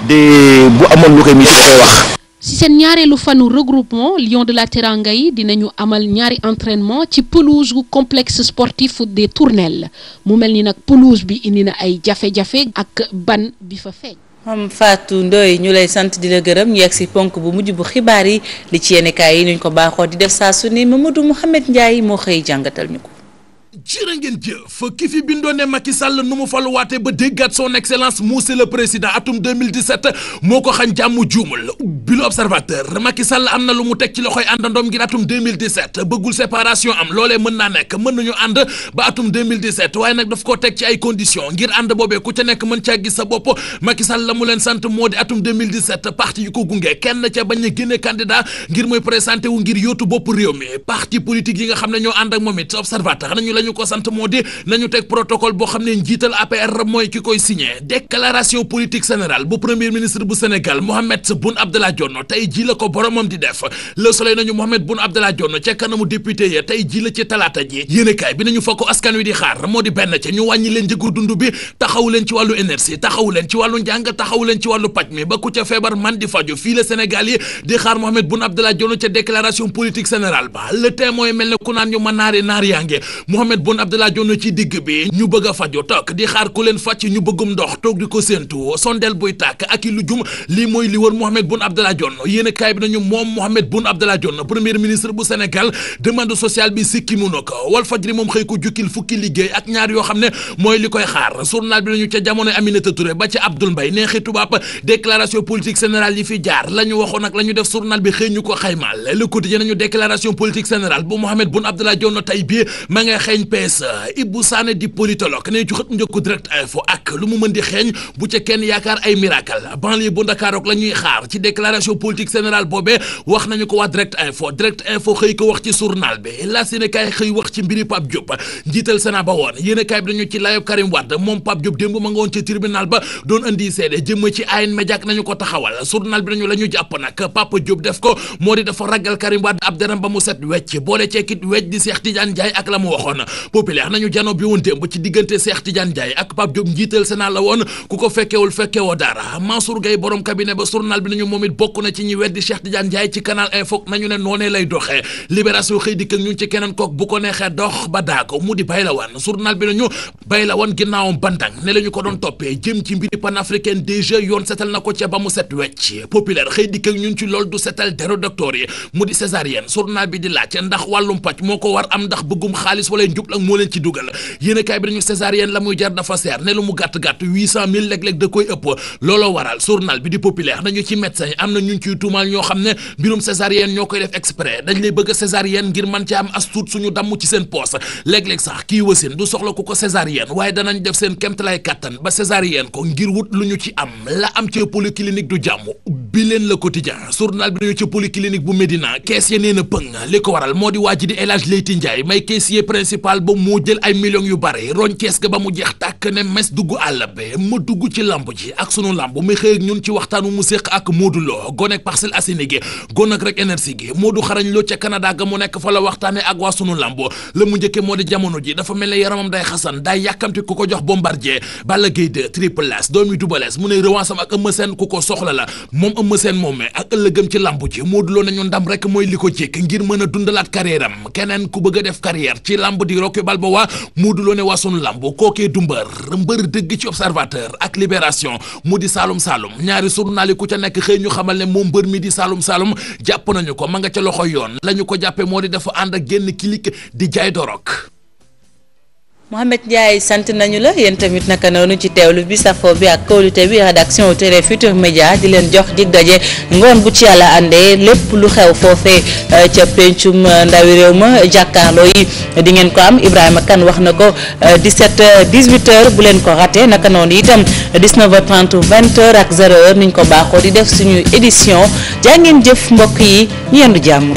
de bu amoon lu koy miti da koy wax. ci seen ñaareelu fanu regroupement Lions de la Teranga yi dinañu amal ñaari entraînement ci pelouse gu complexe sportif des Tournelles mu mel ni nag pelouse bi indi na ay jafe-jafe ak ban bi fa feeñ. Fatou Ndoye ñu lay sant di la gërëm ñu yegg si ponk bu mujj bu xibaar yi li ci yéenekaay yi nuñ ko baaxoo di def saa su ne Mamadou Mouhamed Ndiaye moo xëy jàngatal ñu ko. jërë ngeen jëf ki fi bindoo ne Macky Sall nu mu faluwaate ba déggaat son excellence monsieur le président atum 2017 moo ko xañ jàmm juumul bi l'observateur Macky Sall am na lu mu teg ci loxoy àndandoom ngir atum 2017 bëggul séparation am loolee mën naa nekk mën nañu ànd ba atum 2017 waaye nag daf koo teg ci ay conditions ngir ànd boobee ku ca nekk mën caa gis sa bopp Macky Sall la mu leen sant moo di atum 2017 parti yu ko gunge kenn ca bañ a génne candidat ngir mooy présenté wu ngir yóotu bopp réew mi parti politique yi nga xam ne ñoo ànd ak moom it observateur nañu lañu ko sant moo di nañu teg protocole boo xam ne njiital APR mooy ki koy signé déclaration politique générale bu premier ministre bu Sénégal Mohamed Boun Abdallah Dionne tey ji la ko boromam di def Le Soleil nañu Mohamed Boun Abdallah Dionne ca kanamu député ya tey ji la ci talaata ji yéenekaay bi nañu fa ko askan wi di xaar moo di benn ca ñu wàññi leen njëgu dund bi taxawu leen ci wàllu énergie taxawu leen ci wàllu njàng taxawu leen ci wàllu paj mi ba ku ca feebar man di faju fii la Sénégal yi di xaar Mohamed Boun Abdallah Dionne ca déclaration politique générale ba Le Témoin mel ne ku naan ñu ma naar yaa nge Mohamed Boun Abdallah Dionne ci digg bi ñu bëgg a fajo toog di xaar ku leen fàcc ñu bëggum ndox toog di ko séentu sondeel buy tàkk ak i lu jum lii mooy li wër Mohamed Boun Abdallah Dionne yéen a kaay bi nañu moom Mohamed Boun Abdallah Dionne premier ministre bu Sénégal demande sociale bi sikki mu na ko Walf Fadjri moom xëy ko jukkil fukki liggéey ak ñaar yoo xam ne mooy li koy xaar journal bi nañu ca jamonoy Aminata Touré ba ca Abdoul Mbaye neexi tubaab déclaration politique générale yi fi jaar la ñu waxoon ak la ñu def journal bi xëy ñu ko xaymal Le Quotidien nañu déclaration politique générale bu Mohamed Boun Abdallah Dionne tey bii ma ngay xeeñ PSE Ibou Sané di politologue ne ci xët njëkku direct info ak lu mu mën di xeeñ bu ca kenn yaakaar ay miracle banlieue bu Ndakaaru la ñuy xaar ci déclaration politique générale boobee wax nañu ko waa direct info xëy ko wax ci journal bi la Sénégal xëy wax ci mbiri Pape Diop njiital Sénat ba woon yéenekaay bi dañu ci layob Karim Wade moom Pape Diop démb ma nga woon ci tribunal ba doon indi seede jëm ci AN Média nañu ko taxawal journal bi dañu la ñu jàpp nag Pape Diop def ko moo di dafa ragal Karim Wade ab deram ba mu set wecc boole ceekit wecc di Cheikh Tidiane Ndiaye ak la mu waxoon populaire nañu jano bi woon démb ci diggante Cheikh Tidiane Ndiaye ak Pape Diop njiital Sénat la woon ku ko fekkewoo dara Mansour Gueye borom cabinet ba journal bi nañu moom it bokk na ci ñi weddi Cheikh Tidiane Ndiaye ci Canal Info nañu ne noonee lay doxee Libération xëy dikk ak ñun ci keneen kook bu ko neexee dox ba daako mu di Baylawan journal bi nañu Baylawan ginnaawam bandang ne la ñu ko doon toppee jëm ci mbiri panafricaine des jeux yoon setal na ko ca ba mu set wecc populaire xëy dikk ak ñun ci lool du setal deru docteur yi mu di césarienne journal bi di laaj ndax wàllum paj moo ko war am ndax bëggum xaalis wala njub ak moo leen ci dugal yéenekaay bi dañu césarienne la muy jar dafa seer ne lu mu gàtt-gàtt 800 000 léeg-léeg da koy ëpp looloo waral journal bi di populaire nañu ci médecin yi am na ñu ciy tuumaal ñoo xam ne mbirum césarienne ñoo koy def exprès dañ lay bëgg a césarienne ngir mën ci am as tuut suñu damm ci seen poos léeg-léeg sax kii wasin du soxla ku ko césarienne waaye danañ def seen kemtalay kàttan ba césarienne ko ngir wut lu ñu ci am la am ci polyclinique du jàmm bi leen Le Quotidien journal bi dañu ci polyclinique bu Médina kees ya nee na pëng li ko waral moo di waa ji di El Hadj Leyti Ndiaye may caissier principal ba moo jël ay millions yu bari roñ kees ga ba mu jeex tàkk ne mes dugg àll bi ma dugg ci lamb ji ak sunu lamb mi xëy ak ñun ci waxtaanu mu séq ak Modou Lo gonek Parcelles Assainies gi gonek rek énergie gi Modou xarañ Lo ca Canada ga mu nekk fa la waxtaane ak waa sunu lamb la mu njëkke moo di jamono ji dafa mel ne yaramam day xasan day yàkkamti ku ko jox Bombardier Balla Gaye 2 Triple S doomi Double S mu ne revanche am ak Eumeu Sène ku ko soxla la moom Eumeu Sène moomee ak ëllëgëm ci lamb ji Modou Lo nañu ndam rek mooy li ko jëkk ngir mën a dundalaat carrière am keneen ku bëgg a def carrière ci lamb di Rocky Balboa Modou Lo ne waa sunu lamb kookee du mbër dëgg ci Observateur ak Libération mu di Saloum ñaari journal yi ku ca nekk xëy ñu xamal ne moom mbër mi di Saloum jàpp nañu ko ma nga ca loxo yoon la ñu ko jàppee moo di dafa ànd ak génn kilik di jaay dorog Mohamed Ndiaye sant nañu la yéen tamit naka noonu ci teewlu bi safo bi ak kóolute bi rédaction Télé Futurs Médias di leen jox dig daje ngoon bu ci yàlla àndee lépp lu xew foofee ca pencum ndawi réew ma jàkkaarloo yi di ngeen ko am Ibrahima Kane wax na ko 18h bu leen ko raté naka noonu itam 19h30 20h ak 0h niñ ko baaxoo di def suñu édition jaa ngeen jëf mbokk yi ñu yendu jàmm.